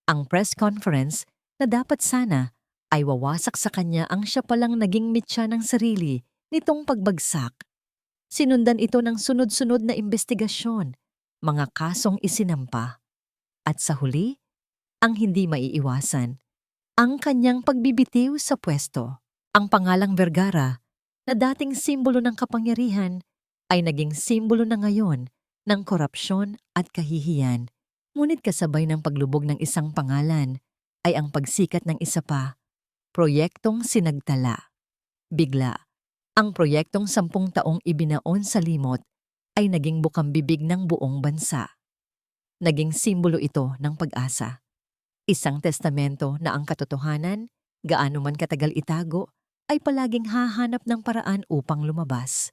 Ang press conference na dapat sana ay wawasak sa kanya ang siya palang naging mitya ng sarili nitong pagbagsak. Sinundan ito ng sunod-sunod na investigasyon, mga kasong isinampa. At sa huli, ang hindi maiiwasan, ang kanyang pagbibitiw sa pwesto. Ang pangalang Vergara, na dating simbolo ng kapangyarihan, ay naging simbolo na ngayon ng korupsyon at kahihiyan. Ngunit kasabay ng paglubog ng isang pangalan ay ang pagsikat ng isa pa, proyektong sinagtala. Bigla, ang proyektong 10 taong ibinaon sa limot ay naging bukambibig ng buong bansa. Naging simbolo ito ng pag-asa. Isang testamento na ang katotohanan, gaano man katagal itago, ay palaging hahanap ng paraan upang lumabas.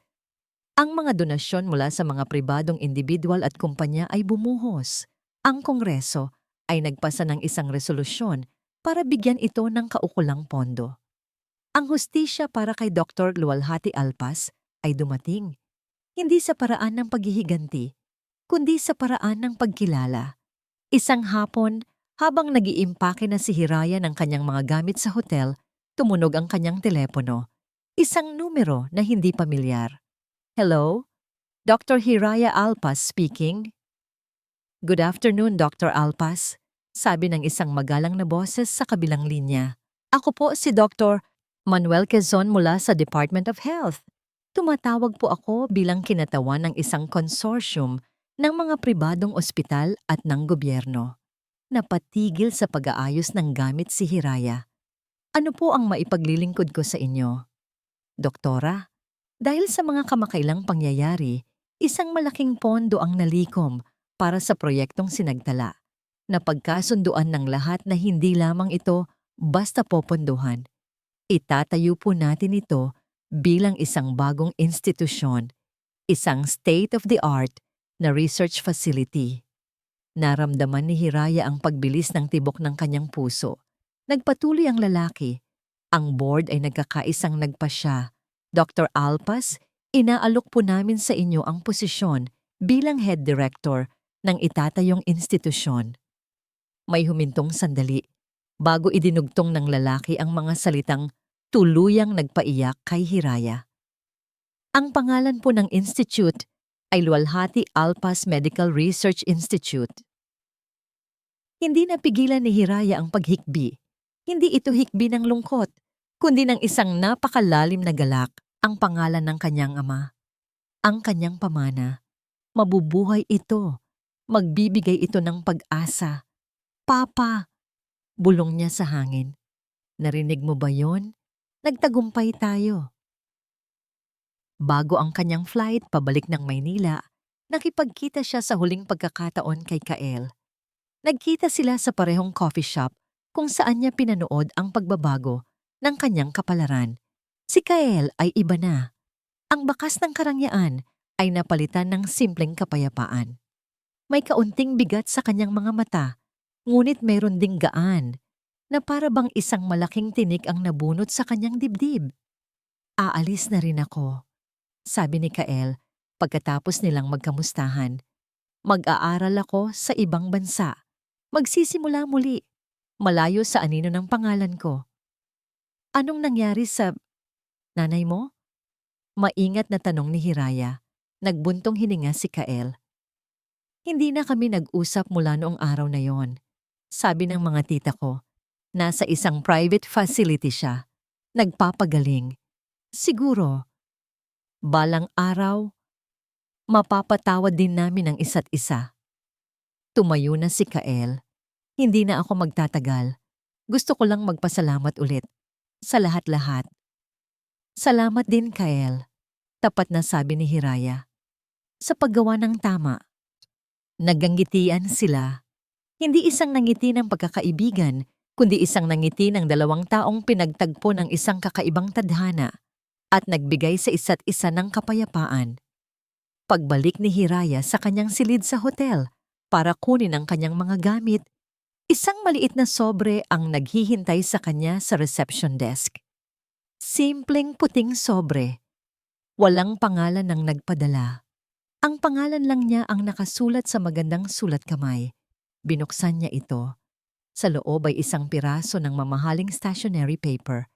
Ang mga donasyon mula sa mga pribadong individual at kumpanya ay bumuhos. Ang Kongreso ay nagpasa ng isang resolusyon para bigyan ito ng kaukulang pondo. Ang hustisya para kay Dr. Luwalhati Alpas ay dumating, hindi sa paraan ng paghihiganti, kundi sa paraan ng pagkilala. Isang hapon, habang nag-iimpake na si Hiraya ng kanyang mga gamit sa hotel, tumunog ang kanyang telepono. Isang numero na hindi pamilyar. Hello? Dr. Hiraya Alpas speaking. Good afternoon, Dr. Alpas. Sabi ng isang magalang na boses sa kabilang linya. Ako po si Dr. Manuel Quezon mula sa Department of Health. Tumatawag po ako bilang kinatawan ng isang consortium ng mga pribadong ospital at ng gobyerno. Napatigil sa pag-aayos ng gamit si Hiraya. Ano po ang maipaglilingkod ko sa inyo? Doktora, dahil sa mga kamakailang pangyayari, isang malaking pondo ang nalikom para sa proyektong sinagtala. Napagkasunduan ng lahat na hindi lamang ito basta popondohan. Itatayo po natin ito bilang isang bagong institusyon, isang state-of-the-art na research facility. Naramdaman ni Hiraya ang pagbilis ng tibok ng kanyang puso. Nagpatuloy ang lalaki. Ang board ay nagkakaisang nagpasya. Dr. Alpas, inaalok po namin sa inyo ang posisyon bilang head director ng itatayong institusyon. May humintong sandali bago idinugtong ng lalaki ang mga salitang tuluyang nagpaiyak kay Hiraya. Ang pangalan po ng institute ay Luwalhati Alpas Medical Research Institute. Hindi napigilan ni Hiraya ang paghikbi. Hindi ito hikbi ng lungkot, kundi ng isang napakalalim na galak. Ang pangalan ng kanyang ama, ang kanyang pamana. Mabubuhay ito Magbibigay ito ng pag-asa. Papa, bulong niya sa hangin. Narinig mo ba yon? Nagtagumpay tayo. Bago ang kanyang flight pabalik ng Maynila, nakipagkita siya sa huling pagkakataon kay Kael. Nagkita sila sa parehong coffee shop kung saan niya pinanood ang pagbabago ng kanyang kapalaran. Si Kael ay iba na. Ang bakas ng karangyaan ay napalitan ng simpleng kapayapaan. May kaunting bigat sa kanyang mga mata, ngunit mayroon ding gaan na para bang isang malaking tinik ang nabunot sa kanyang dibdib. Aalis na rin ako, sabi ni Kael pagkatapos nilang magkamustahan. Mag-aaral ako sa ibang bansa. Magsisimula muli, malayo sa anino ng pangalan ko. Anong nangyari sa nanay mo? Maingat na tanong ni Hiraya. Nagbuntong hininga si Kael. Hindi na kami nag-usap mula noong araw na yon. Sabi ng mga tita ko, nasa isang private facility siya. Nagpapagaling. Siguro, balang araw, mapapatawad din namin ang isa't isa. Tumayo na si Kael. Hindi na ako magtatagal. Gusto ko lang magpasalamat ulit. Sa lahat-lahat. Salamat din, Kael. Tapat na sabi ni Hiraya. Sa paggawa ng tama. Naggangitian sila. Hindi isang nangiti ng pagkakaibigan, kundi isang nangiti ng dalawang taong pinagtagpo ng isang kakaibang tadhana at nagbigay sa isa't isa ng kapayapaan. Pagbalik ni Hiraya sa kanyang silid sa hotel para kunin ang kanyang mga gamit, isang maliit na sobre ang naghihintay sa kanya sa reception desk. Simpleng puting sobre. Walang pangalan ng nagpadala. Ang pangalan lang niya ang nakasulat sa magandang sulat kamay. Binuksan niya ito. Sa loob ay isang piraso ng mamahaling stationery paper.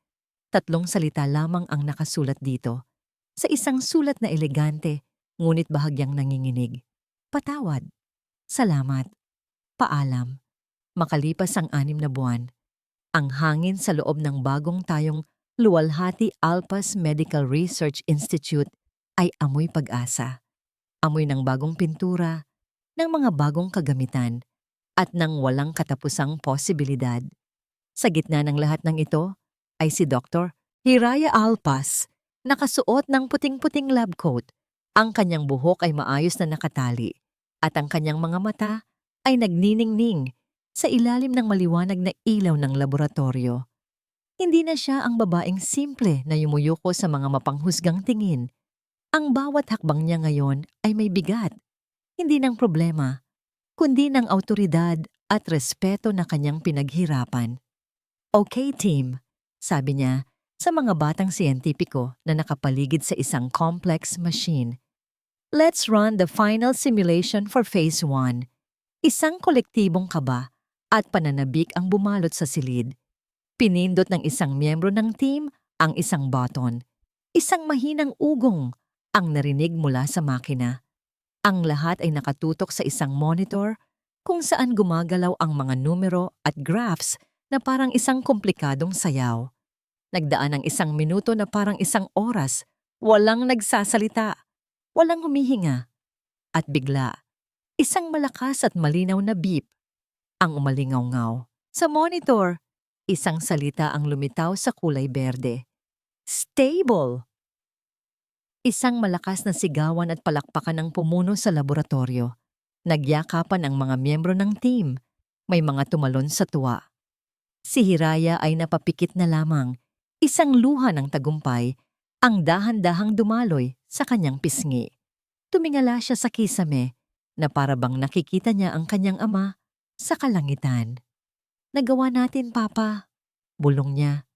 3 salita lamang ang nakasulat dito. Sa isang sulat na elegante, ngunit bahagyang nanginginig. Patawad. Salamat. Paalam. Makalipas ang 6 na buwan, ang hangin sa loob ng bagong tayong Luwalhati Alpas Medical Research Institute ay amoy pag-asa. Amoy ng bagong pintura, ng mga bagong kagamitan, at ng walang katapusang posibilidad. Sa gitna ng lahat ng ito ay si Dr. Hiraya Alpas, nakasuot ng puting-puting lab coat. Ang kanyang buhok ay maayos na nakatali, at ang kanyang mga mata ay nagniningning sa ilalim ng maliwanag na ilaw ng laboratorio. Hindi na siya ang babaeng simple na yumuyuko sa mga mapanghusgang tingin. Ang bawat hakbang niya ngayon ay may bigat, hindi ng problema, kundi ng awtoridad at respeto na kanyang pinaghirapan. Okay, team, sabi niya sa mga batang siyentipiko na nakapaligid sa isang complex machine. Let's run the final simulation for Phase 1. Isang kolektibong kaba at pananabik ang bumalot sa silid. Pinindot ng isang miyembro ng team ang isang button. Isang mahinang ugong ang narinig mula sa makina. Ang lahat ay nakatutok sa isang monitor kung saan gumagalaw ang mga numero at graphs na parang isang komplikadong sayaw. Nagdaan ng 1 minuto na parang 1 oras, walang nagsasalita, walang humihinga. At bigla, isang malakas at malinaw na beep ang umalingaw-ngaw. Sa monitor, isang salita ang lumitaw sa kulay berde. Stable! Isang malakas na sigawan at palakpakan ang pumuno sa laboratorio. Nagyakapan ang mga miyembro ng team. May mga tumalon sa tuwa. Si Hiraya ay napapikit na lamang. Isang luha ng tagumpay ang dahan-dahang dumaloy sa kanyang pisngi. Tumingala siya sa kisame na para bang nakikita niya ang kanyang ama sa kalangitan. Nagawa natin, Papa. Bulong niya.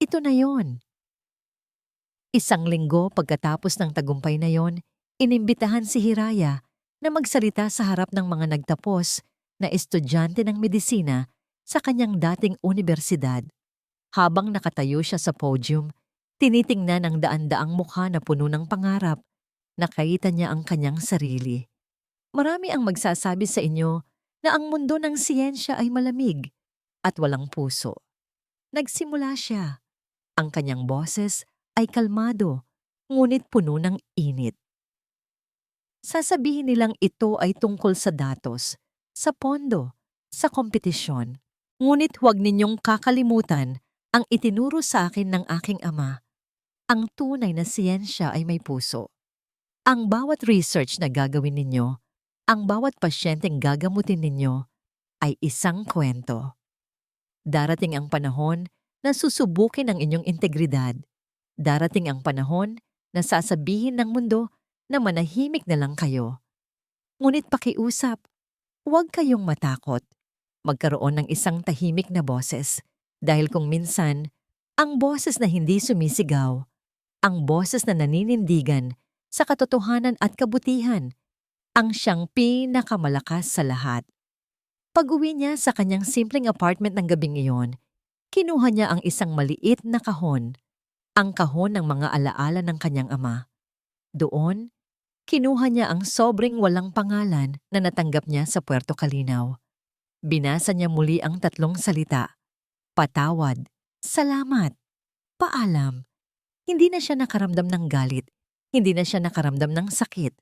Ito na yon. 1 linggo pagkatapos ng tagumpay na yon, inimbitahan si Hiraya na magsalita sa harap ng mga nagtapos na estudyante ng medisina sa kanyang dating universidad. Habang nakatayo siya sa podium, tinitingnan ang daan-daang mukha na puno ng pangarap. Nakita niya ang kanyang sarili. Marami ang magsasabi sa inyo na ang mundo ng siyensya ay malamig at walang puso. Nagsimula siya. Ang kanyang boses ay kalmado, ngunit puno ng init. Sasabihin nilang ito ay tungkol sa datos, sa pondo, sa kompetisyon. Ngunit huwag ninyong kakalimutan ang itinuro sa akin ng aking ama. Ang tunay na siyensya ay may puso. Ang bawat research na gagawin ninyo, ang bawat pasyenteng gagamutin ninyo, ay isang kwento. Darating ang panahon na susubukin ang inyong integridad. Darating ang panahon na sasabihin ng mundo na manahimik na lang kayo. Ngunit pakiusap, huwag kayong matakot. Magkaroon ng isang tahimik na boses. Dahil kung minsan, ang boses na hindi sumisigaw, ang boses na naninindigan sa katotohanan at kabutihan, ang siyang pinakamalakas sa lahat. Pag-uwi niya sa kanyang simpleng apartment ng gabing iyon, kinuha niya ang isang maliit na kahon, ang kahon ng mga alaala ng kanyang ama. Doon, kinuha niya ang sobrang walang pangalan na natanggap niya sa Puerto Calinaw. Binasa niya muli ang tatlong salita: patawad, salamat, paalam. Hindi na siya nakaramdam ng galit, hindi na siya nakaramdam ng sakit.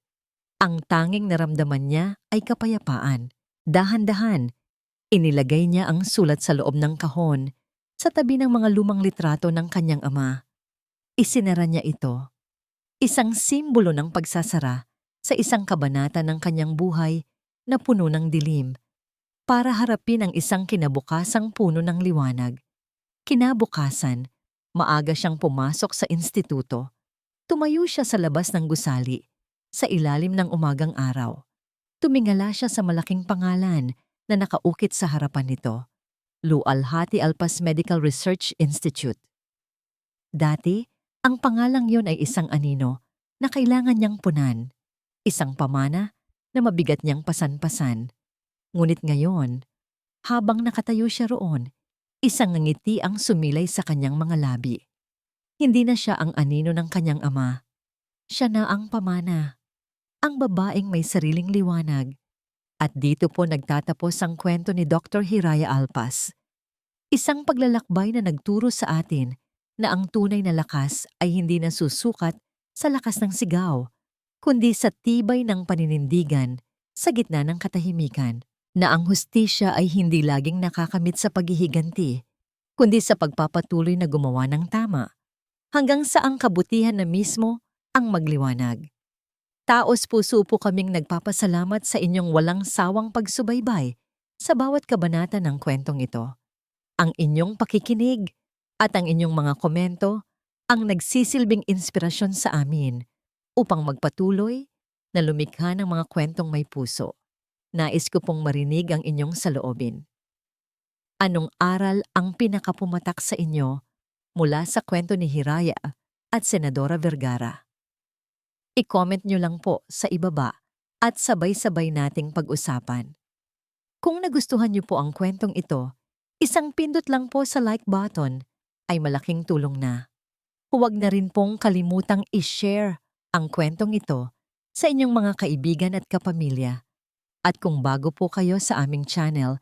Ang tanging naramdaman niya ay kapayapaan. Dahan-dahan, inilagay niya ang sulat sa loob ng kahon, sa tabi ng mga lumang litrato ng kanyang ama. Isinara niya ito, isang simbolo ng pagsasara sa isang kabanata ng kanyang buhay na puno ng dilim, para harapin ang isang kinabukasang puno ng liwanag. Kinabukasan, maaga siyang pumasok sa instituto. Tumayo siya sa labas ng gusali, sa ilalim ng umagang araw. Tumingala siya sa malaking pangalan na nakaukit sa harapan nito: Lualhati Alpas Medical Research Institute. Dati, ang pangalang yon ay isang anino na kailangan niyang punan, isang pamana na mabigat niyang pasan-pasan. Ngunit ngayon, habang nakatayo siya roon, isang ngiti ang sumilay sa kanyang mga labi. Hindi na siya ang anino ng kanyang ama. Siya na ang pamana, ang babaeng may sariling liwanag. At dito po nagtatapos ang kwento ni Dr. Hiraya Alpas. Isang paglalakbay na nagturo sa atin na ang tunay na lakas ay hindi nasusukat sa lakas ng sigaw, kundi sa tibay ng paninindigan sa gitna ng katahimikan. Na ang hustisya ay hindi laging nakakamit sa paghihiganti, kundi sa pagpapatuloy na gumawa ng tama, hanggang sa ang kabutihan na mismo ang magliwanag. Taos puso po kaming nagpapasalamat sa inyong walang sawang pagsubaybay sa bawat kabanata ng kwentong ito. Ang inyong pakikinig at ang inyong mga komento ang nagsisilbing inspirasyon sa amin upang magpatuloy na lumikha ng mga kwentong may puso. Nais ko pong marinig ang inyong saloobin. Anong aral ang pinakapumatak sa inyo mula sa kwento ni Hiraya at Senadora Vergara? I-comment nyo lang po sa ibaba at sabay-sabay nating pag-usapan. Kung nagustuhan nyo po ang kwentong ito, isang pindot lang po sa like button ay malaking tulong na. Huwag na rin pong kalimutang i-share ang kwentong ito sa inyong mga kaibigan at kapamilya. At kung bago po kayo sa aming channel,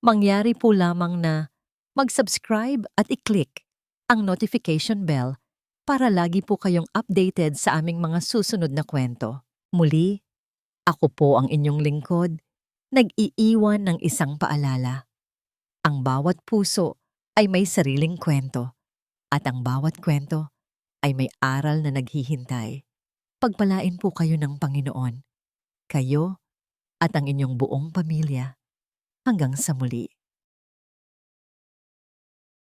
mangyari po lamang na mag-subscribe at i-click ang notification bell para lagi po kayong updated sa aming mga susunod na kwento. Muli, ako po ang inyong lingkod, nag-iiwan ng isang paalala. Ang bawat puso ay may sariling kwento, at ang bawat kwento ay may aral na naghihintay. Pagpalain po kayo ng Panginoon, kayo at ang inyong buong pamilya. Hanggang sa muli.